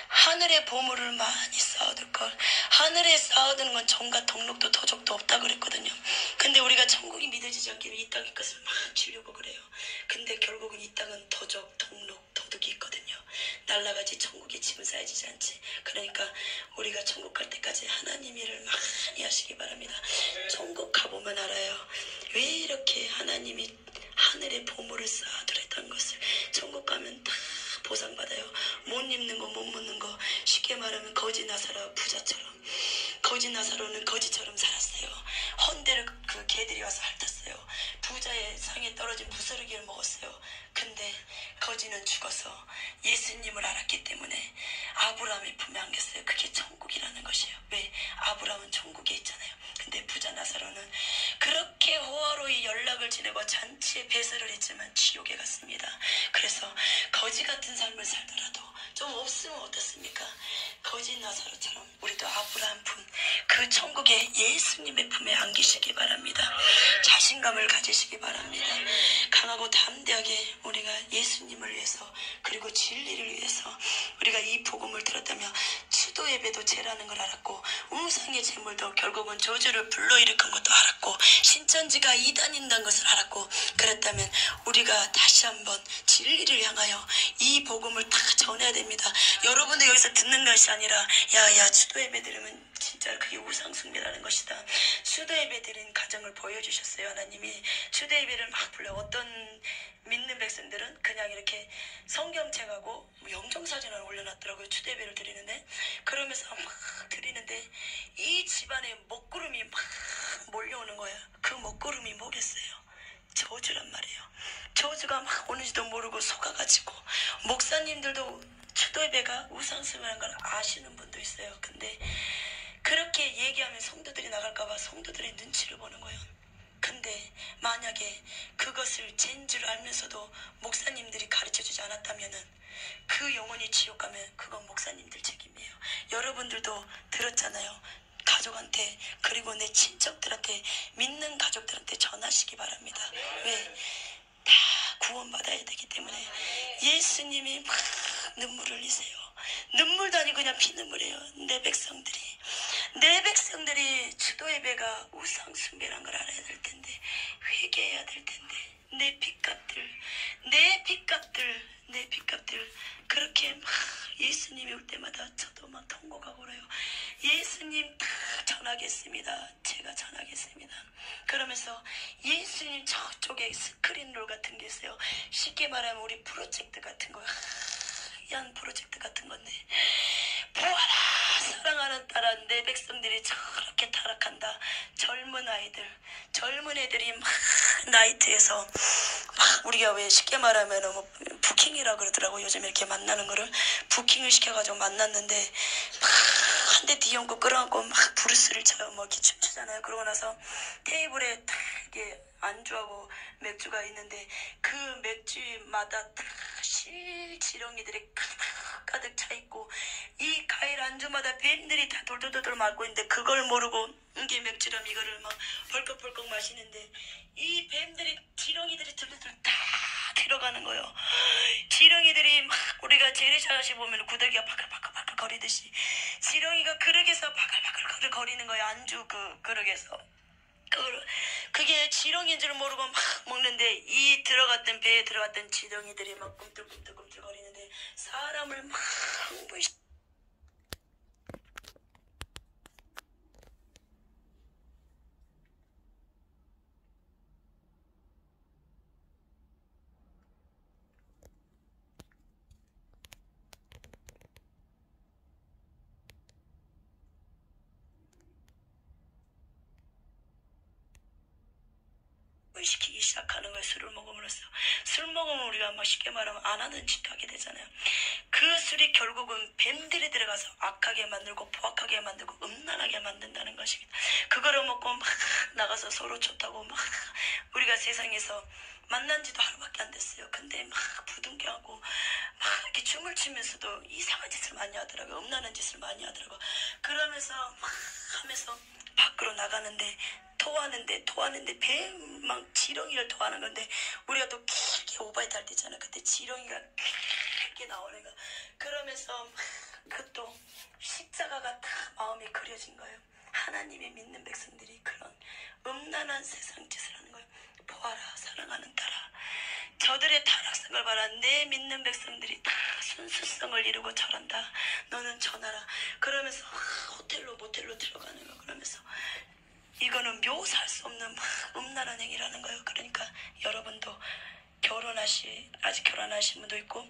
하늘의 보물을 많이 쌓아둘 걸. 하늘에 쌓아두는 건 정과 덕록도 도적도 없다 그랬거든요. 근데 우리가 천국이 믿어지지 않기로 이 땅의 것을 막 주려고 그래요. 근데 결국은 이 땅은 도적, 덕록, 도둑이 있거든요. 날라가지 천국에 짐은 쌓여지지 않지. 그러니까 우리가 천국 갈 때까지 하나님 일을 많이 하시기 바랍니다. 천국 가보면 알아요. 왜 이렇게 하나님이 하늘의 보물을 쌓아두랬던 것을. 천국 가면 다 보상받아요. 못 입는 거, 못 먹는 거. 쉽게 말하면 거지 나사로 부자처럼. 거지 나사로는 거지처럼 살았어요. 헌대를 개들이 와서 핥았어요. 부자의 상에 떨어진 부스러기를 먹었어요. 근데 거지는 죽어서 예수님을 알았기 때문에 아브라함의 품에 안겼어요. 그게 천국이라는 것이에요. 왜? 아브라함은 천국에 있잖아요. 근데 부자 나사로는 그렇게 호화로이 연락을 지내고 잔치에 배설을 했지만 지옥에 갔습니다. 그래서 거지 같은 삶을 살더라도 좀 없으면 어떻습니까? 거짓 나사로처럼 우리도 아브라함 품, 그 천국의 예수님의 품에 안기시기 바랍니다. 자신감을 가지시기 바랍니다. 강하고 담대하게 우리가 예수님을 위해서, 그리고 진리를 위해서 우리가 이 복음을 들었다면 수도 예배도 죄라는 걸 알았고, 우상의 제물도 결국은 저주를 불러일으킨 것도 알았고, 신천지가 이단인다는 것을 알았고, 그렇다면 우리가 다시 한번 진리를 향하여 이 복음을 다 전해야 됩니다. 여러분도 여기서 듣는 것이 아니라 야야 수도 예배 드리면 진짜 그게 우상 숭배라는 것이다. 수도 예배 드린 가정을 보여주셨어요. 하나님이 수도 예배를 막 불러. 어떤 믿는 백성들은 그냥 이렇게 성경책하고 영정사진을 올려놨더라고요. 수도 예배를 드리는데, 그러면서 막 드리는데 이 집안에 먹구름이 막 몰려오는 거예요. 그 먹구름이 뭐겠어요? 저주란 말이에요. 저주가 막 오는지도 모르고 속아가지고, 목사님들도 수도 예배가 우상숭배라는 걸 아시는 분도 있어요. 근데 그렇게 얘기하면 성도들이 나갈까봐 성도들의 눈치를 보는 거예요. 근데 만약에 그것을 죄인 줄 알면서도 목사님들이 가르쳐주지 않았다면은 그 영혼이 지옥 가면 그건 목사님들 책임이에요. 여러분들도 들었잖아요. 가족한테, 그리고 내 친척들한테, 믿는 가족들한테 전하시기 바랍니다. 왜? 다 구원받아야 되기 때문에. 예수님이 막 눈물을 흘리세요. 눈물도 아니고 그냥 피눈물이에요. 내 백성들이 주도 예배가 우상 숭배란 걸 알아야 될 텐데, 회개해야 될 텐데, 내 빚값들 그렇게 막 예수님이 올 때마다 저도 막 통곡하고 그래요. 예수님 다 전하겠습니다. 제가 전하겠습니다. 그러면서 예수님 저쪽에 스크린롤 같은 게 있어요. 쉽게 말하면 우리 프로젝트 같은 거, 하얀 프로젝트 같은 건데, 보아라 사랑하는 딸아, 내 백성들이 저렇게 타락한다. 젊은 애들이 막 나이트에서 막, 우리가 왜 쉽게 말하면 뭐 부킹이라고 그러더라고. 요즘 이렇게 만나는 거를 부킹을 시켜가지고 만났는데, 막 한 대 뒤엉고 끌어안고 막 브루스를 쳐요. 뭐 이렇게 춤추잖아요. 그러고 나서 테이블에 딱 이게 안주하고 맥주가 있는데, 그 맥주마다 다 실지렁이들이 가득 차 있고, 이 과일 안주마다 뱀들이 다 돌돌돌 맞고 있는데, 그걸 모르고 이게 맥주라면 이거를 막 벌컥벌컥 마시는데, 이 뱀들이, 지렁이들이 둘둘둘 다 들어가는 거예요. 지렁이들이 막, 우리가 재래샤시 보면 구더기가 바글바글 거리듯이 지렁이가 그릇에서 바글바글 거리는 거예요. 안주 그릇에서. 그게 지렁이인 줄 모르고 막 먹는데, 이 들어갔던 배에 들어갔던 지렁이들이 막 꿈틀꿈틀 거리는데, 사람을 막 시키기 시작하는 거예요. 술을 먹음으로써. 술 먹으면 우리가 막 쉽게 말하면 안 하는 짓도 하게 되잖아요. 그 술이 결국은 뱀들이 들어가서 악하게 만들고 포악하게 만들고 음란하게 만든다는 것입니다. 그거를 먹고 막 나가서 서로 좋다고 막, 우리가 세상에서 만난 지도 하루밖에 안 됐어요. 근데 막 부둥켜하고 막 이렇게 춤을 추면서도 이상한 짓을 많이 하더라고요. 음란한 짓을 많이 하더라고요. 그러면서 막 하면서 밖으로 나가는데, 토하는데 뱀막 지렁이를 토하는 건데, 우리가 또 길게 오바이트 할 때 있잖아. 그때 지렁이가 길게 나오는 거. 그러면서 그것도 십자가가 다 마음에 그려진 거예요. 하나님의 믿는 백성들이 그런 음란한 세상 짓을 하는 거예요. 보아라 사랑하는 딸아, 저들의 타락성을 봐라. 내 믿는 백성들이 다 순수성을 이루고 저런다. 너는 전하라. 그러면서 호텔로 모텔로 들어가는 거. 그러면서 이거는 묘사할 수 없는 음란한 행위라는 거예요. 그러니까 여러분도 아직 결혼하신 분도 있고,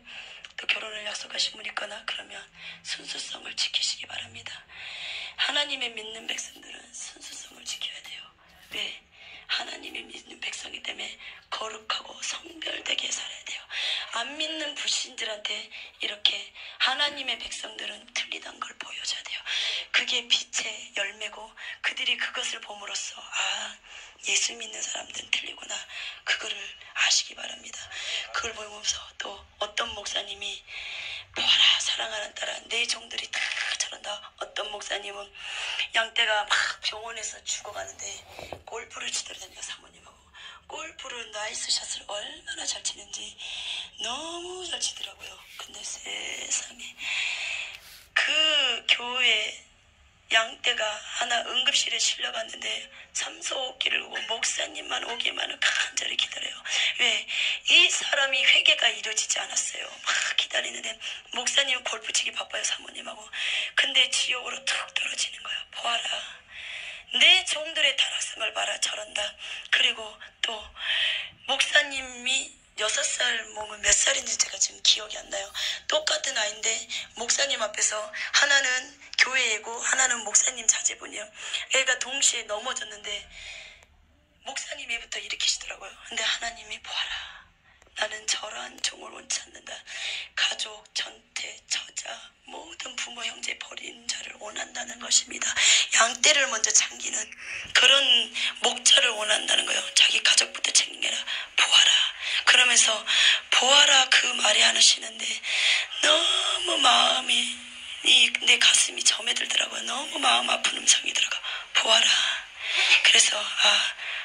또 결혼을 약속하신 분 있거나 그러면 순수성을 지키시기 바랍니다. 하나님의 믿는 백성들은 순수성을 지켜야 돼요. 왜? 하나님의 믿는 백성이기 때문에 거룩하고 성별되게 살아야 돼요. 안 믿는 불신들한테 이렇게 하나님의 백성들은 틀리단 걸 보여줘야 돼요. 그게 빛의 열매고, 그들이 그것을 봄으로써 예수 믿는 사람들은 틀리구나, 그거를 아시기 바랍니다. 그걸 보면서 또 어떤 목사님이 보아라 사랑하는 딸아, 내 종들이 다 어떤 목사님은 양떼가 막 병원에서 죽어가는데 골프를 치더라고요. 사모님하고. 골프를 나이스샷을 얼마나 잘 치는지 너무 잘 치더라고요. 근데 세상에 그 교회 양떼가 하나 응급실에 실려갔는데 삼소오기를 오고 목사님만 오기만은 간절히 기다려요. 왜? 이 사람이 회개가 이루어지지 않았어요. 막 기다리는데 목사님은 골프 치기 바빠요. 사모님하고. 근데 지옥으로 툭 떨어지는 거예요. 보아라. 내 종들의 타락성을 봐라. 저런다. 그리고 또 목사님이 6살 몸은 몇 살인지 제가 지금 기억이 안 나요. 똑같은 아이인데 목사님 앞에서 하나는 교회 애고 하나는 목사님 자제분이요. 애가 동시에 넘어졌는데 목사님 애부터 일으키시더라고요. 근데 하나님이 보아라. 나는 저러한 종을 원치 않는다. 가족, 전태, 처자, 모든 부모, 형제 버린 자를 원한다는 것입니다. 양떼를 먼저 챙기는 그런 목자를 원한다는 거예요. 자기 가족부터 챙겨라. 보아라. 그러면서 보아라 그 말이 하시는데 너무 마음이 내 가슴이 점에들더라고요. 너무 마음 아픈 음성이더라고요. 보아라. 그래서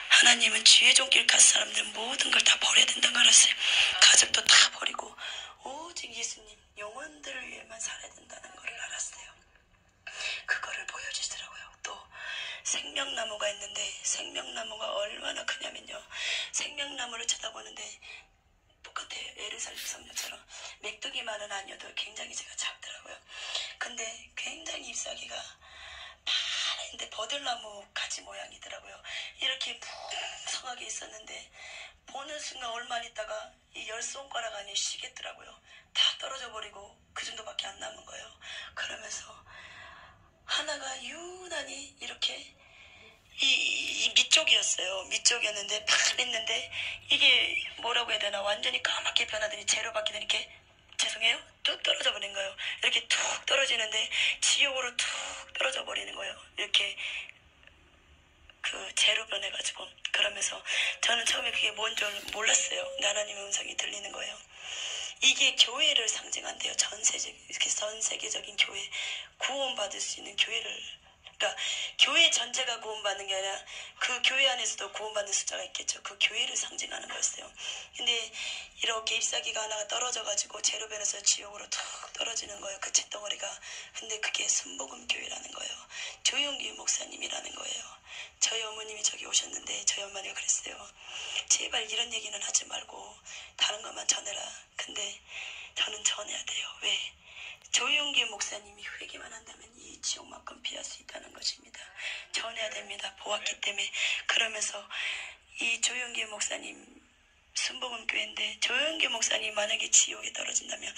하나님은 주의 종길 간 사람들은 모든 걸 다 버려야 된다는 걸 알았어요. 가족도 다 버리고 오직 예수님 영혼들을 위해만 살아야 된다는 걸 알았어요. 그거를 보여주시더라고요. 또 생명나무가 있는데 생명나무가 얼마나 크냐면요. 생명나무를 쳐다보는데 똑같아요. 예루살렘 성녀처럼 맥두기만은 아니어도 굉장히 제가 작더라고요. 근데 굉장히 잎사귀가 파란데 버들나무 가지 모양이더라고요. 이렇게 풍성하게 있었는데 보는 순간 얼마 있다가 이 10손가락 안에 쉬겠더라고요. 다 떨어져 버리고 그 정도밖에 안 남은 거예요. 그러면서 하나가 유난히 이렇게 이 밑쪽이었어요. 밑쪽이었는데 파랬는데 이게 뭐라고 해야 되나 완전히 까맣게 변하더니 재료밖에 이렇게 죄송해요? 뚝 떨어져 버린 거예요. 이렇게 툭 떨어지는데 지옥으로 툭 떨어져 버리는 거예요. 이렇게 그 재로 변해가지고. 그러면서 저는 처음에 그게 뭔 줄 몰랐어요. 하나님의 음성이 들리는 거예요. 이게 교회를 상징한대요. 전 세계적인 교회, 구원받을 수 있는 교회를. 그러니까 교회 전체가 구원받는 게 아니라 그 교회 안에서도 구원받는 숫자가 있겠죠. 그 교회를 상징하는 거였어요. 근데 이렇게 잎사귀가 하나가 떨어져가지고 재로 변해서 지옥으로 툭 떨어지는 거예요. 그 잿덩어리가. 근데 그게 순복음 교회라는 거예요. 조용기 목사님이라는 거예요. 저희 어머님이 저기 오셨는데 저희 어머니가 그랬어요. 제발 이런 얘기는 하지 말고 다른 것만 전해라. 근데 저는 전해야 돼요. 왜? 조용기 목사님이 회개만 한다면 이 지옥만큼 피할 수 있다는 것입니다. 전해야 됩니다. 보았기 때문에. 그러면서 이 조용기 목사님 순복음교회인데 조용기 목사님 만약에 지옥에 떨어진다면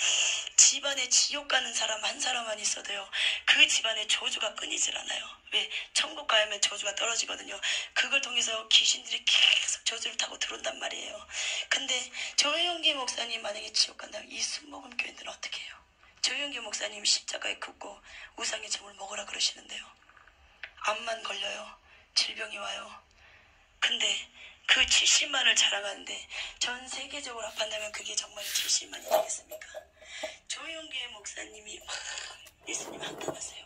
집안에 지옥 가는 사람 한 사람만 있어도요. 그 집안에 저주가 끊이질 않아요. 왜? 천국 가면 저주가 떨어지거든요. 그걸 통해서 귀신들이 계속 저주를 타고 들어온단 말이에요. 근데 조용기 목사님 만약에 지옥 간다면 이 순복음교회들은 어떻게 해요? 조용기 목사님 십자가에 긋고 우상의 점을 먹으라 그러시는데요. 암만 걸려요. 질병이 와요. 근데 그 70만을 자랑하는데 전 세계적으로 합한다면 그게 정말 70만이 되겠습니까? 조용기 목사님이 예수님 한탄하세요.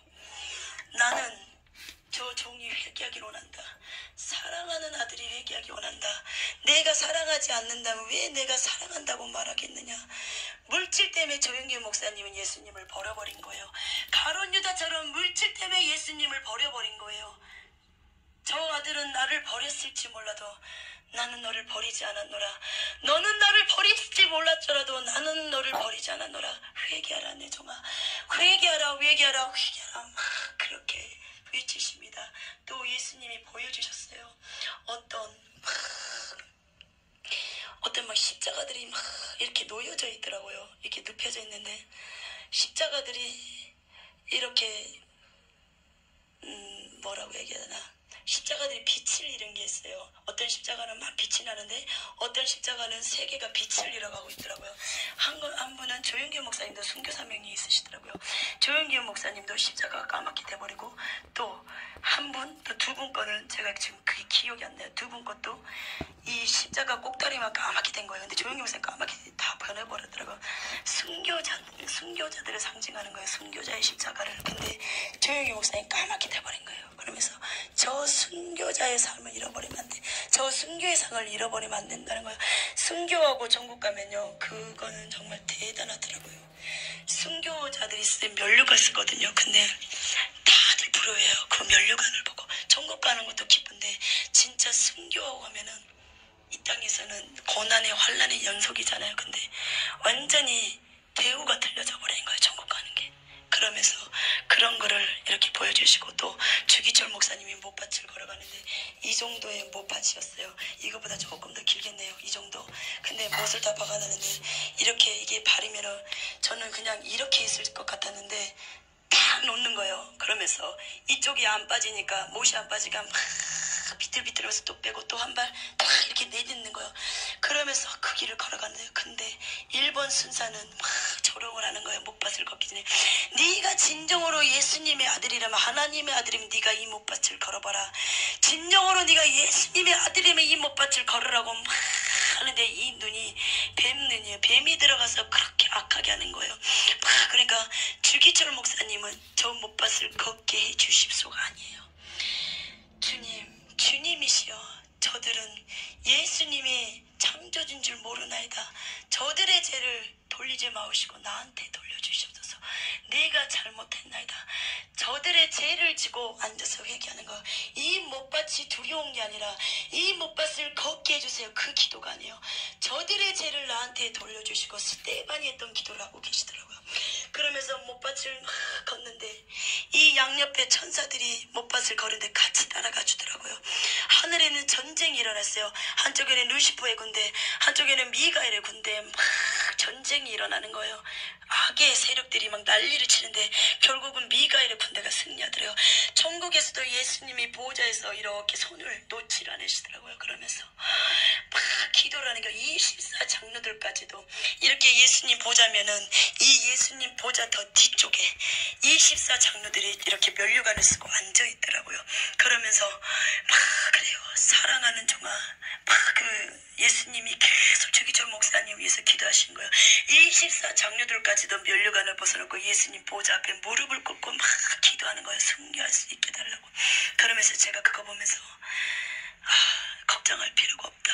나는 저 종이 회개하기를 원한다. 사랑하는 아들이 회개하기 원한다. 내가 사랑하지 않는다면 왜 내가 사랑한다고 말하겠느냐. 물질 때문에 조용기 목사님은 예수님을 버려버린 거예요. 가룟 유다처럼 물질 때문에 예수님을 버려버린 거예요. 저 아들은 나를 버렸을지 몰라도 나는 너를 버리지 않았노라. 너는 나를 버릴지 몰랐더라도 나는 너를 버리지 않았노라. 회개하라 내 종아. 회개하라 회개하라 회개하라. 막 그렇게 외치십니다. 또 예수님이 보여주셨어요. 어떤 막 십자가들이 막 이렇게 놓여져 있더라고요. 이렇게 눕혀져 있는데 십자가들이 이렇게 뭐라고 얘기해야 되나. 십자가들이 빛을 잃은 게 있어요. 어떤 십자가는 막 빛이 나는데 어떤 십자가는 세 개가 빛을 잃어가고 있더라고요. 한 분은 조용기 목사님도 순교사명이 있으시더라고요. 조영기훈 목사님도 십자가가 까맣게 돼버리고 또 한 분, 또 두 분 거는 제가 지금 그게 기억이 안 나요. 두 분 것도 이 십자가 꼭다리만 까맣게 된 거예요. 근데 조영기 목사님 까맣게 다 변해버렸더라고요. 순교자들을 상징하는 거예요. 순교자의 십자가를. 근데 조영기 목사님 까맣게 돼버린 거예요. 그러면서 저 순교자의 삶을 잃어버리면 안 돼. 저 순교의 상을 잃어버리면 안 된다는 거예요. 순교하고 천국 가면요, 그거는 정말 대단하더라고요. 순교자들이 있을 때 면류관 쓰거든요. 근데 다들 부러워해요. 그 면류관을 보고. 천국 가는 것도 기쁜데 진짜 순교하고 가면은 이 땅에서는 고난의 환난의 연속이잖아요. 근데 완전히 대우가 틀려져 버리는 거예요. 천국 가는 게. 그러면서 그런 거를 이렇게 보여주시고, 또 주기철 목사님이 못밭을 걸어가는데 이 정도의 못밭이었어요. 이거보다 조금 더 길겠네요. 이 정도. 근데 못을 다 박아놨는데 이렇게 이게 발이면은 저는 그냥 이렇게 있을 것 같았는데 딱 놓는 거예요. 그러면서 이쪽이 안 빠지니까, 못이 안 빠지니까 막 비틀비틀해서 또 빼고 또 한 발 딱 이렇게 내딛는 거예요. 그러면서 그 길을 걸어갔네요. 근데 1번 순사는 막 조롱을 하는 거예요. 못밭을 걷기 전에. 네가 진정으로 예수님의 아들이라면, 하나님의 아들이면 네가 이 못밭을 걸어봐라. 진정으로 네가 예수님의 아들이면 이 못밭을 걸으라고 막 하는데 이 눈이 뱀 눈이에요. 뱀이 들어가서 그렇게 악하게 하는 거예요. 막 그러니까 주기철 목사님은 저 못밭을 걷게 해주십소가 아니에요. 주님이시여, 저들은 예수님이 창조주인 줄 모르나이다. 저들의 죄를 돌리지 마시고 나한테 돌려주시옵소서. 내가 잘못했나이다. 저들의 죄를 지고 앉아서 회개하는 거. 이 못밭이 두려운 게 아니라 이 못밭을 걷게 해주세요. 그 기도가 아니에요. 저들의 죄를 나한테 돌려주시고, 스테반이 했던 기도를 하고 계시더라고요. 그러면서 못밭을 막 걷는데 이 양옆에 천사들이 못밭을 걸는데 같이 따라가 주더라고요. 하늘에는 전쟁이 일어났어요. 한쪽에는 루시퍼의 군대, 한쪽에는 미가엘의 군대, 막 전쟁이 일어나는 거예요. 악의 세력들이 막 난리를 치는데 결국은 미가엘의 군대가 승리하더래요. 천국에서도 예수님이 보호자에서 이렇게 손을 놓질 않으시더라고요. 그러면서 막 기도를 하는 게, 24 장로들까지도 이렇게 예수님 보자면은 이 예수님 보자 더 뒤쪽에 24 장로들이 이렇게 면류관을 쓰고 앉아 있더라고요. 그러면서 막 그래요. 사랑하는 종아, 막 그 예수님이 계속 주기철 목사님 위해서 기도하신 거예요. 24 장로들까지도 면류관을 벗어놓고 예수님 보좌 앞에 무릎을 꿇고 막 기도하는 거예요. 승리할 수 있게 달라고. 그러면서 제가 그거 보면서 걱정할 필요가 없다.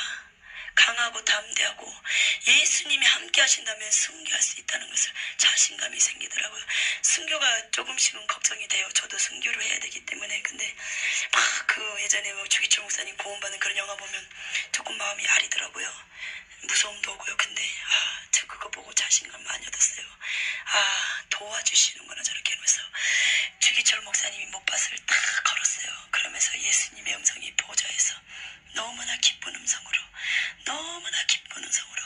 강하고 담대하고 예수님이 함께 하신다면 승리할 수 있다는 것을 자신감이 생기더라고요. 순교가 조금씩은 걱정이 돼요. 저도 순교를 해야 되기 때문에. 근데 막 그 예전에 주기철 목사님 고음받는 그런 영화 보면 조금 마음이 아리더라고요. 무서움도 오고요. 근데 저 그거 보고 자신감 많이 얻었어요. 도와주시는구나 저렇게 하면서. 주기철 목사님이 못밭을 딱 걸었어요. 그러면서 예수님의 음성이 보좌에서 너무나 기쁜 음성으로, 너무나 기쁜 음성으로,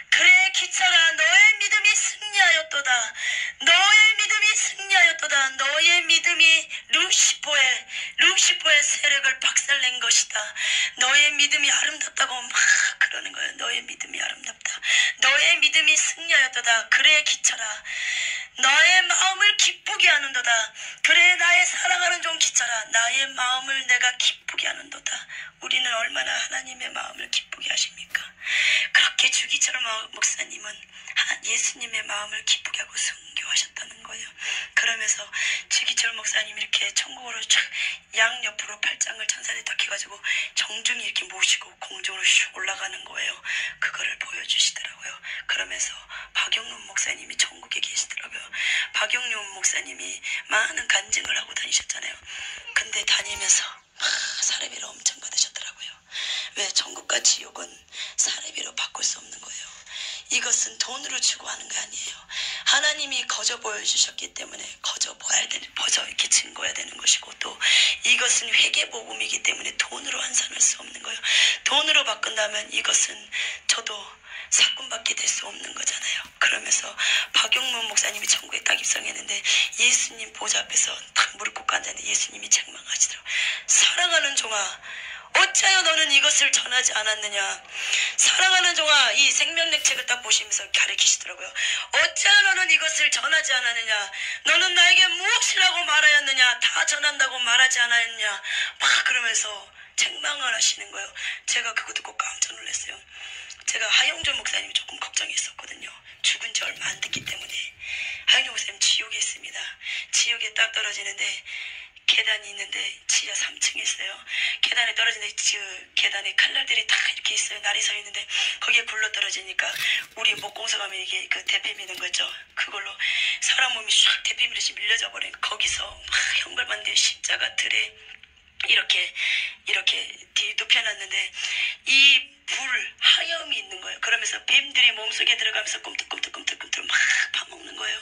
그래 기철아, 너의 믿음이 승리하였도다. 너의 믿음이 승리하였도다. 너의 믿음이 루시포의 세력을 박살낸 것이다. 너의 믿음이 아름답다고 막 그러는 거예요. 너의 믿음이 아름답다. 너의 믿음이 승리하였도다. 그래 기철아, 나의 마음을 기쁘게 하는도다. 그래 나의 사랑하는 종 기철아, 나의 마음을 내가 기쁘게 하는도다. 우리는 얼마나 하나님의 마음을 기쁘게 하십니까? 그렇게 주기철 목사님은 예수님의 마음을 기쁘게 하고 순교하셨다는 거예요. 그러면서 주기철 목사님이 이렇게 천국으로 쫙 양옆으로 팔짱을 천사들이 딱 해가지고 정중히 이렇게 모시고 공중으로 슉 올라가는 거예요. 그거를 보여주시더라고요. 그러면서 박영룬 목사님이 천국에 계시더라고요. 박영룬 목사님이 많은 간증을 하고 다니셨잖아요. 근데 다니면서 사례비를 엄청 받으셨더라고요. 왜? 천국과 지옥은 사례비로 바꿀 수 없는 거예요. 이것은 돈으로 주고 하는 게 아니에요. 하나님이 거저 보여주셨기 때문에 거저 이렇게 증거해야 되는 것이고, 또 이것은 회개복음이기 때문에 돈으로 환산할 수 없는 거예요. 돈으로 바꾼다면 이것은 저도 사건받게 될 수 없는 거잖아요. 그러면서 박용문 목사님이 천국에 딱 입성했는데 예수님 보좌 앞에서 딱 무릎 꿇고 앉았는데 예수님이 책망하시더라고요. 사랑하는 종아, 어찌하여 너는 이것을 전하지 않았느냐. 사랑하는 종아, 이 생명력 책을 딱 보시면서 가르치시더라고요. 어찌하여 너는 이것을 전하지 않았느냐. 너는 나에게 무엇이라고 말하였느냐. 다 전한다고 말하지 않았느냐. 막 그러면서 책망을 하시는 거예요. 제가 그거 듣고 깜짝 놀랐어요. 제가 하영조 목사님이 조금 걱정했었거든요. 죽은 지 얼마 안 됐기 때문에. 하영조 목사님 지옥에 있습니다. 지옥에 딱 떨어지는데 계단이 있는데 지하 3층에 있어요. 계단에 떨어지는데 계단에 칼날들이 다 이렇게 있어요. 날이 서 있는데 거기에 굴러 떨어지니까 우리 목공서 가면 이게 그 대패 미는 거죠. 그걸로 사람 몸이 샥 대패 미듯이 밀려져 버리니까 거기서 막 형벌받는 십자가 들에 이렇게 눕혀놨는데 이 불 하염이 있는 거예요. 그러면서 뱀들이 몸속에 들어가면서 꿈틀꿈틀 막 파먹는 거예요.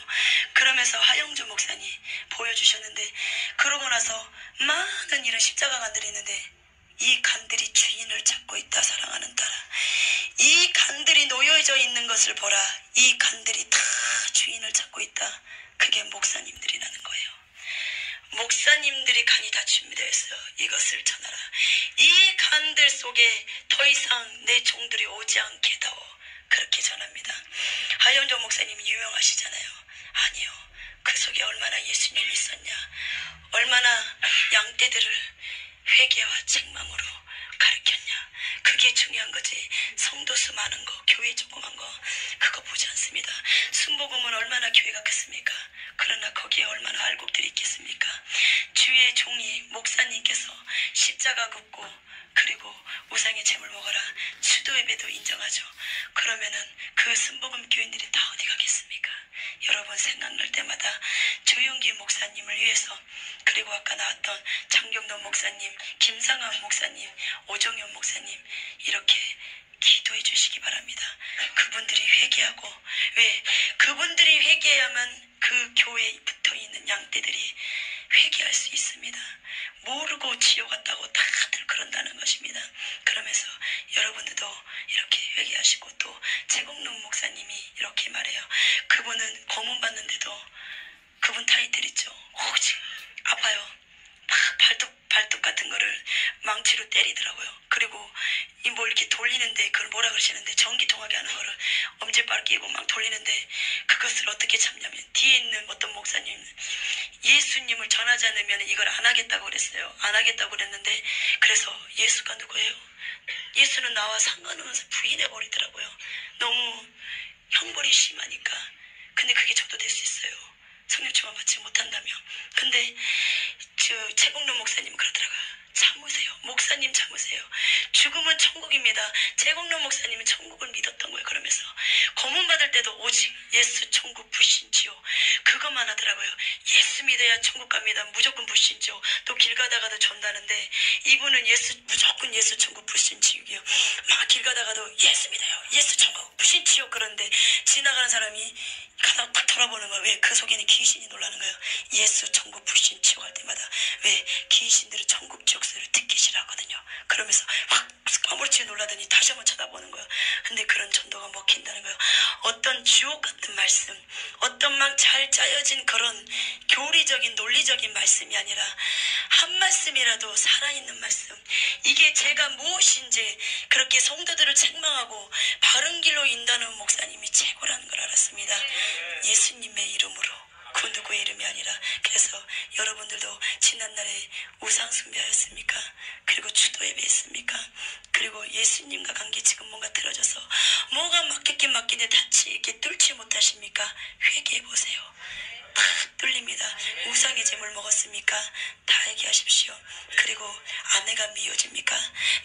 그러면서 하영주 목사님 보여주셨는데, 그러고 나서 많은 이런 십자가 간들이 있는데 이 간들이 주인을 찾고 있다. 사랑하는 딸아, 이 간들이 놓여져 있는 것을 보라. 이 간들이 다 주인을 찾고 있다. 그게 목사님들이라는 거예요. 목사님들이 간이 다 준비되어 있어요. 이것을 전하라. 이 간들 속에 더 이상 내 종들이 오지 않게 하오. 그렇게 전합니다. 하영조 목사님이 유명하시잖아요. 아니요. 그 속에 얼마나 예수님이 있었냐. 얼마나 양떼들을 회개와 책망으로 가르쳤냐. 그게 중요한 거지. 성도수 많은 거, 교회 조그만 거, 그거 보지 않습니다. 순복음은 얼마나 교회가 크습니까? 그러나 거기에 얼마나 알곡들이 있겠습니까? 주의 종이 목사님께서 십자가 긋고 그리고 우상의 재물 먹어라. 추도 예배도 인정하죠. 그러면은 그 순복음 교인들이 다 어디 가겠습니까? 여러분 생각날 때마다 조용기 목사님을 위해서, 그리고 아까 나왔던 장경도 목사님, 김상환 목사님, 오정현 목사님, 이렇게 기도해 주시기 바랍니다. 그분들이 회개하고, 왜? 그분들이 회개하면 그 교회에 붙어있는 양떼들이 회개할 수 있습니다. 모르고 지옥 갔다고 다들 그런다는 것입니다. 그러면서 여러분들도 이렇게 회개하시고, 또 최국룡 목사님이 이렇게 말해요. 그분은 고문 받는데도 그분 타이틀 있죠. 오직 아파요. 막 발톱 같은 거를 망치로 때리더라고요. 그리고 이 뭐 이렇게 돌리는데 그걸 뭐라 그러시는데, 전기 통하게 하는 거를 엄지발 끼고 막 돌리는데, 그것을 어떻게 참냐면, 뒤에 있는 어떤 목사님 예수님을 전하지 않으면 이걸 안 하겠다고 그랬어요. 안 하겠다고 그랬는데, 그래서 예수가 누구예요? 예수는 나와 상관없는 부인해 버리더라고요. 너무 형벌이 심하니까. 근데 그게 저도 될 수 있어요. 성령충만 받지 못한다며. 근데 최국룡 목사님 그러더라고요. 참으세요. 목사님 참으세요. 죽음은 천국입니다. 최국룡 목사님은 천국을 믿었던 거예요. 그러면서 고문 받을 때도 오직 예수 천국 불신지요. 그것만 하더라고요. 예수 믿어야 천국 갑니다. 무조건 불신지요. 또 길 가다가도 전다는데, 이분은 무조건 예수 천국 불신지요. 막 길 가다가도 예수 믿어요. 예수 천국 불신지요. 그런데 지나가는 사람이 가다가 딱 돌아보는 거예요. 왜? 그 속에는 귀신이 놀라는 거예요. 예수 천국 불신 지옥 할 때마다. 왜? 귀신들은 천국 지옥소리를 듣기 싫어하거든요. 그러면서 확 까무러치 놀라더니 다시 한번 쳐다보는 거예요. 근데 그런 전도가 먹힌다는 거예요. 어떤 주옥 같은 말씀, 어떤 막 잘 짜여진 그런 교리적인 논리적인 말씀이 아니라 한 말씀이라도 살아있는 말씀, 이게 제가 무엇인지 그렇게 성도들을 책망하고 바른 길로 인도하는 목사님이 최고라는 걸 알았습니다. 예수님의 이름으로, 그 누구의 이름이 아니라. 그래서 여러분들도 지난날에 우상 숭배하였습니까? 그리고 추도 예배했습니까? 그리고 예수님과 관계 지금 뭔가 틀어져서 뭐가 막혔긴 막힌데 이렇게 뚫지 못하십니까? 회개해보세요. 다 뚫립니다. 우상의 재물 먹었습니까? 다 얘기하십시오. 그리고 아내가 미워집니까?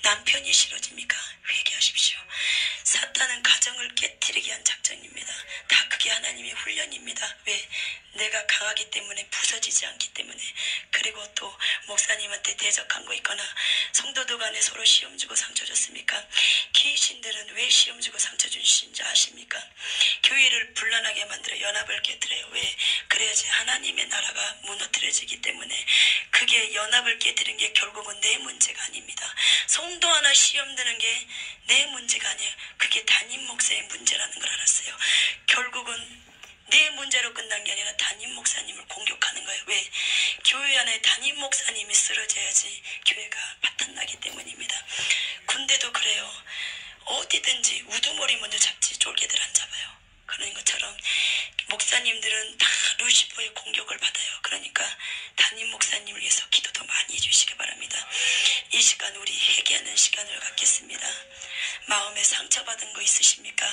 남편이 싫어집니까? 회개하십시오. 사탄은 가정을 깨뜨리게 한 작전입니다. 다 그게 하나님의 훈련입니다. 왜? 내가 강하기 때문에, 부서지지 않기 때문에. 그리고 또 목사님한테 대적한 거 있거나 성도들 간에 서로 시험 주고 상처 줬습니까? 귀신들은 왜 시험 주고 상처 주신지 아십니까? 교회를 분란하게 만들어 연합을 깨뜨려요. 왜? 그래야지 하나님의 나라가 무너뜨려지기 때문에. 그게 연합을 깨뜨린 게 결국은 내 문제가 아닙니다. 성도 하나 시험 드는 게 내 문제가 아니에요. 그게 담임 목사의 문제라는 걸 알았어요. 결국은 내 문제로 끝난 게 아니라 담임 목사님을 공격하는 거예요. 왜? 교회 안에 담임 목사님이 쓰러져야지 교회가 바탕 안 나기 때문입니다. 군대도 그래요. 어디든지 우두머리 먼저 잡지 쫄개들 안 잡아요. 그런 것처럼 목사님들은 다 루시퍼의 공격을 받아요. 그러니까 담임 목사님을 위해서 기도도 많이 해주시기 바랍니다. 이 시간 우리 회개하는 시간을 갖겠습니다. 마음에 상처받은 거 있으십니까?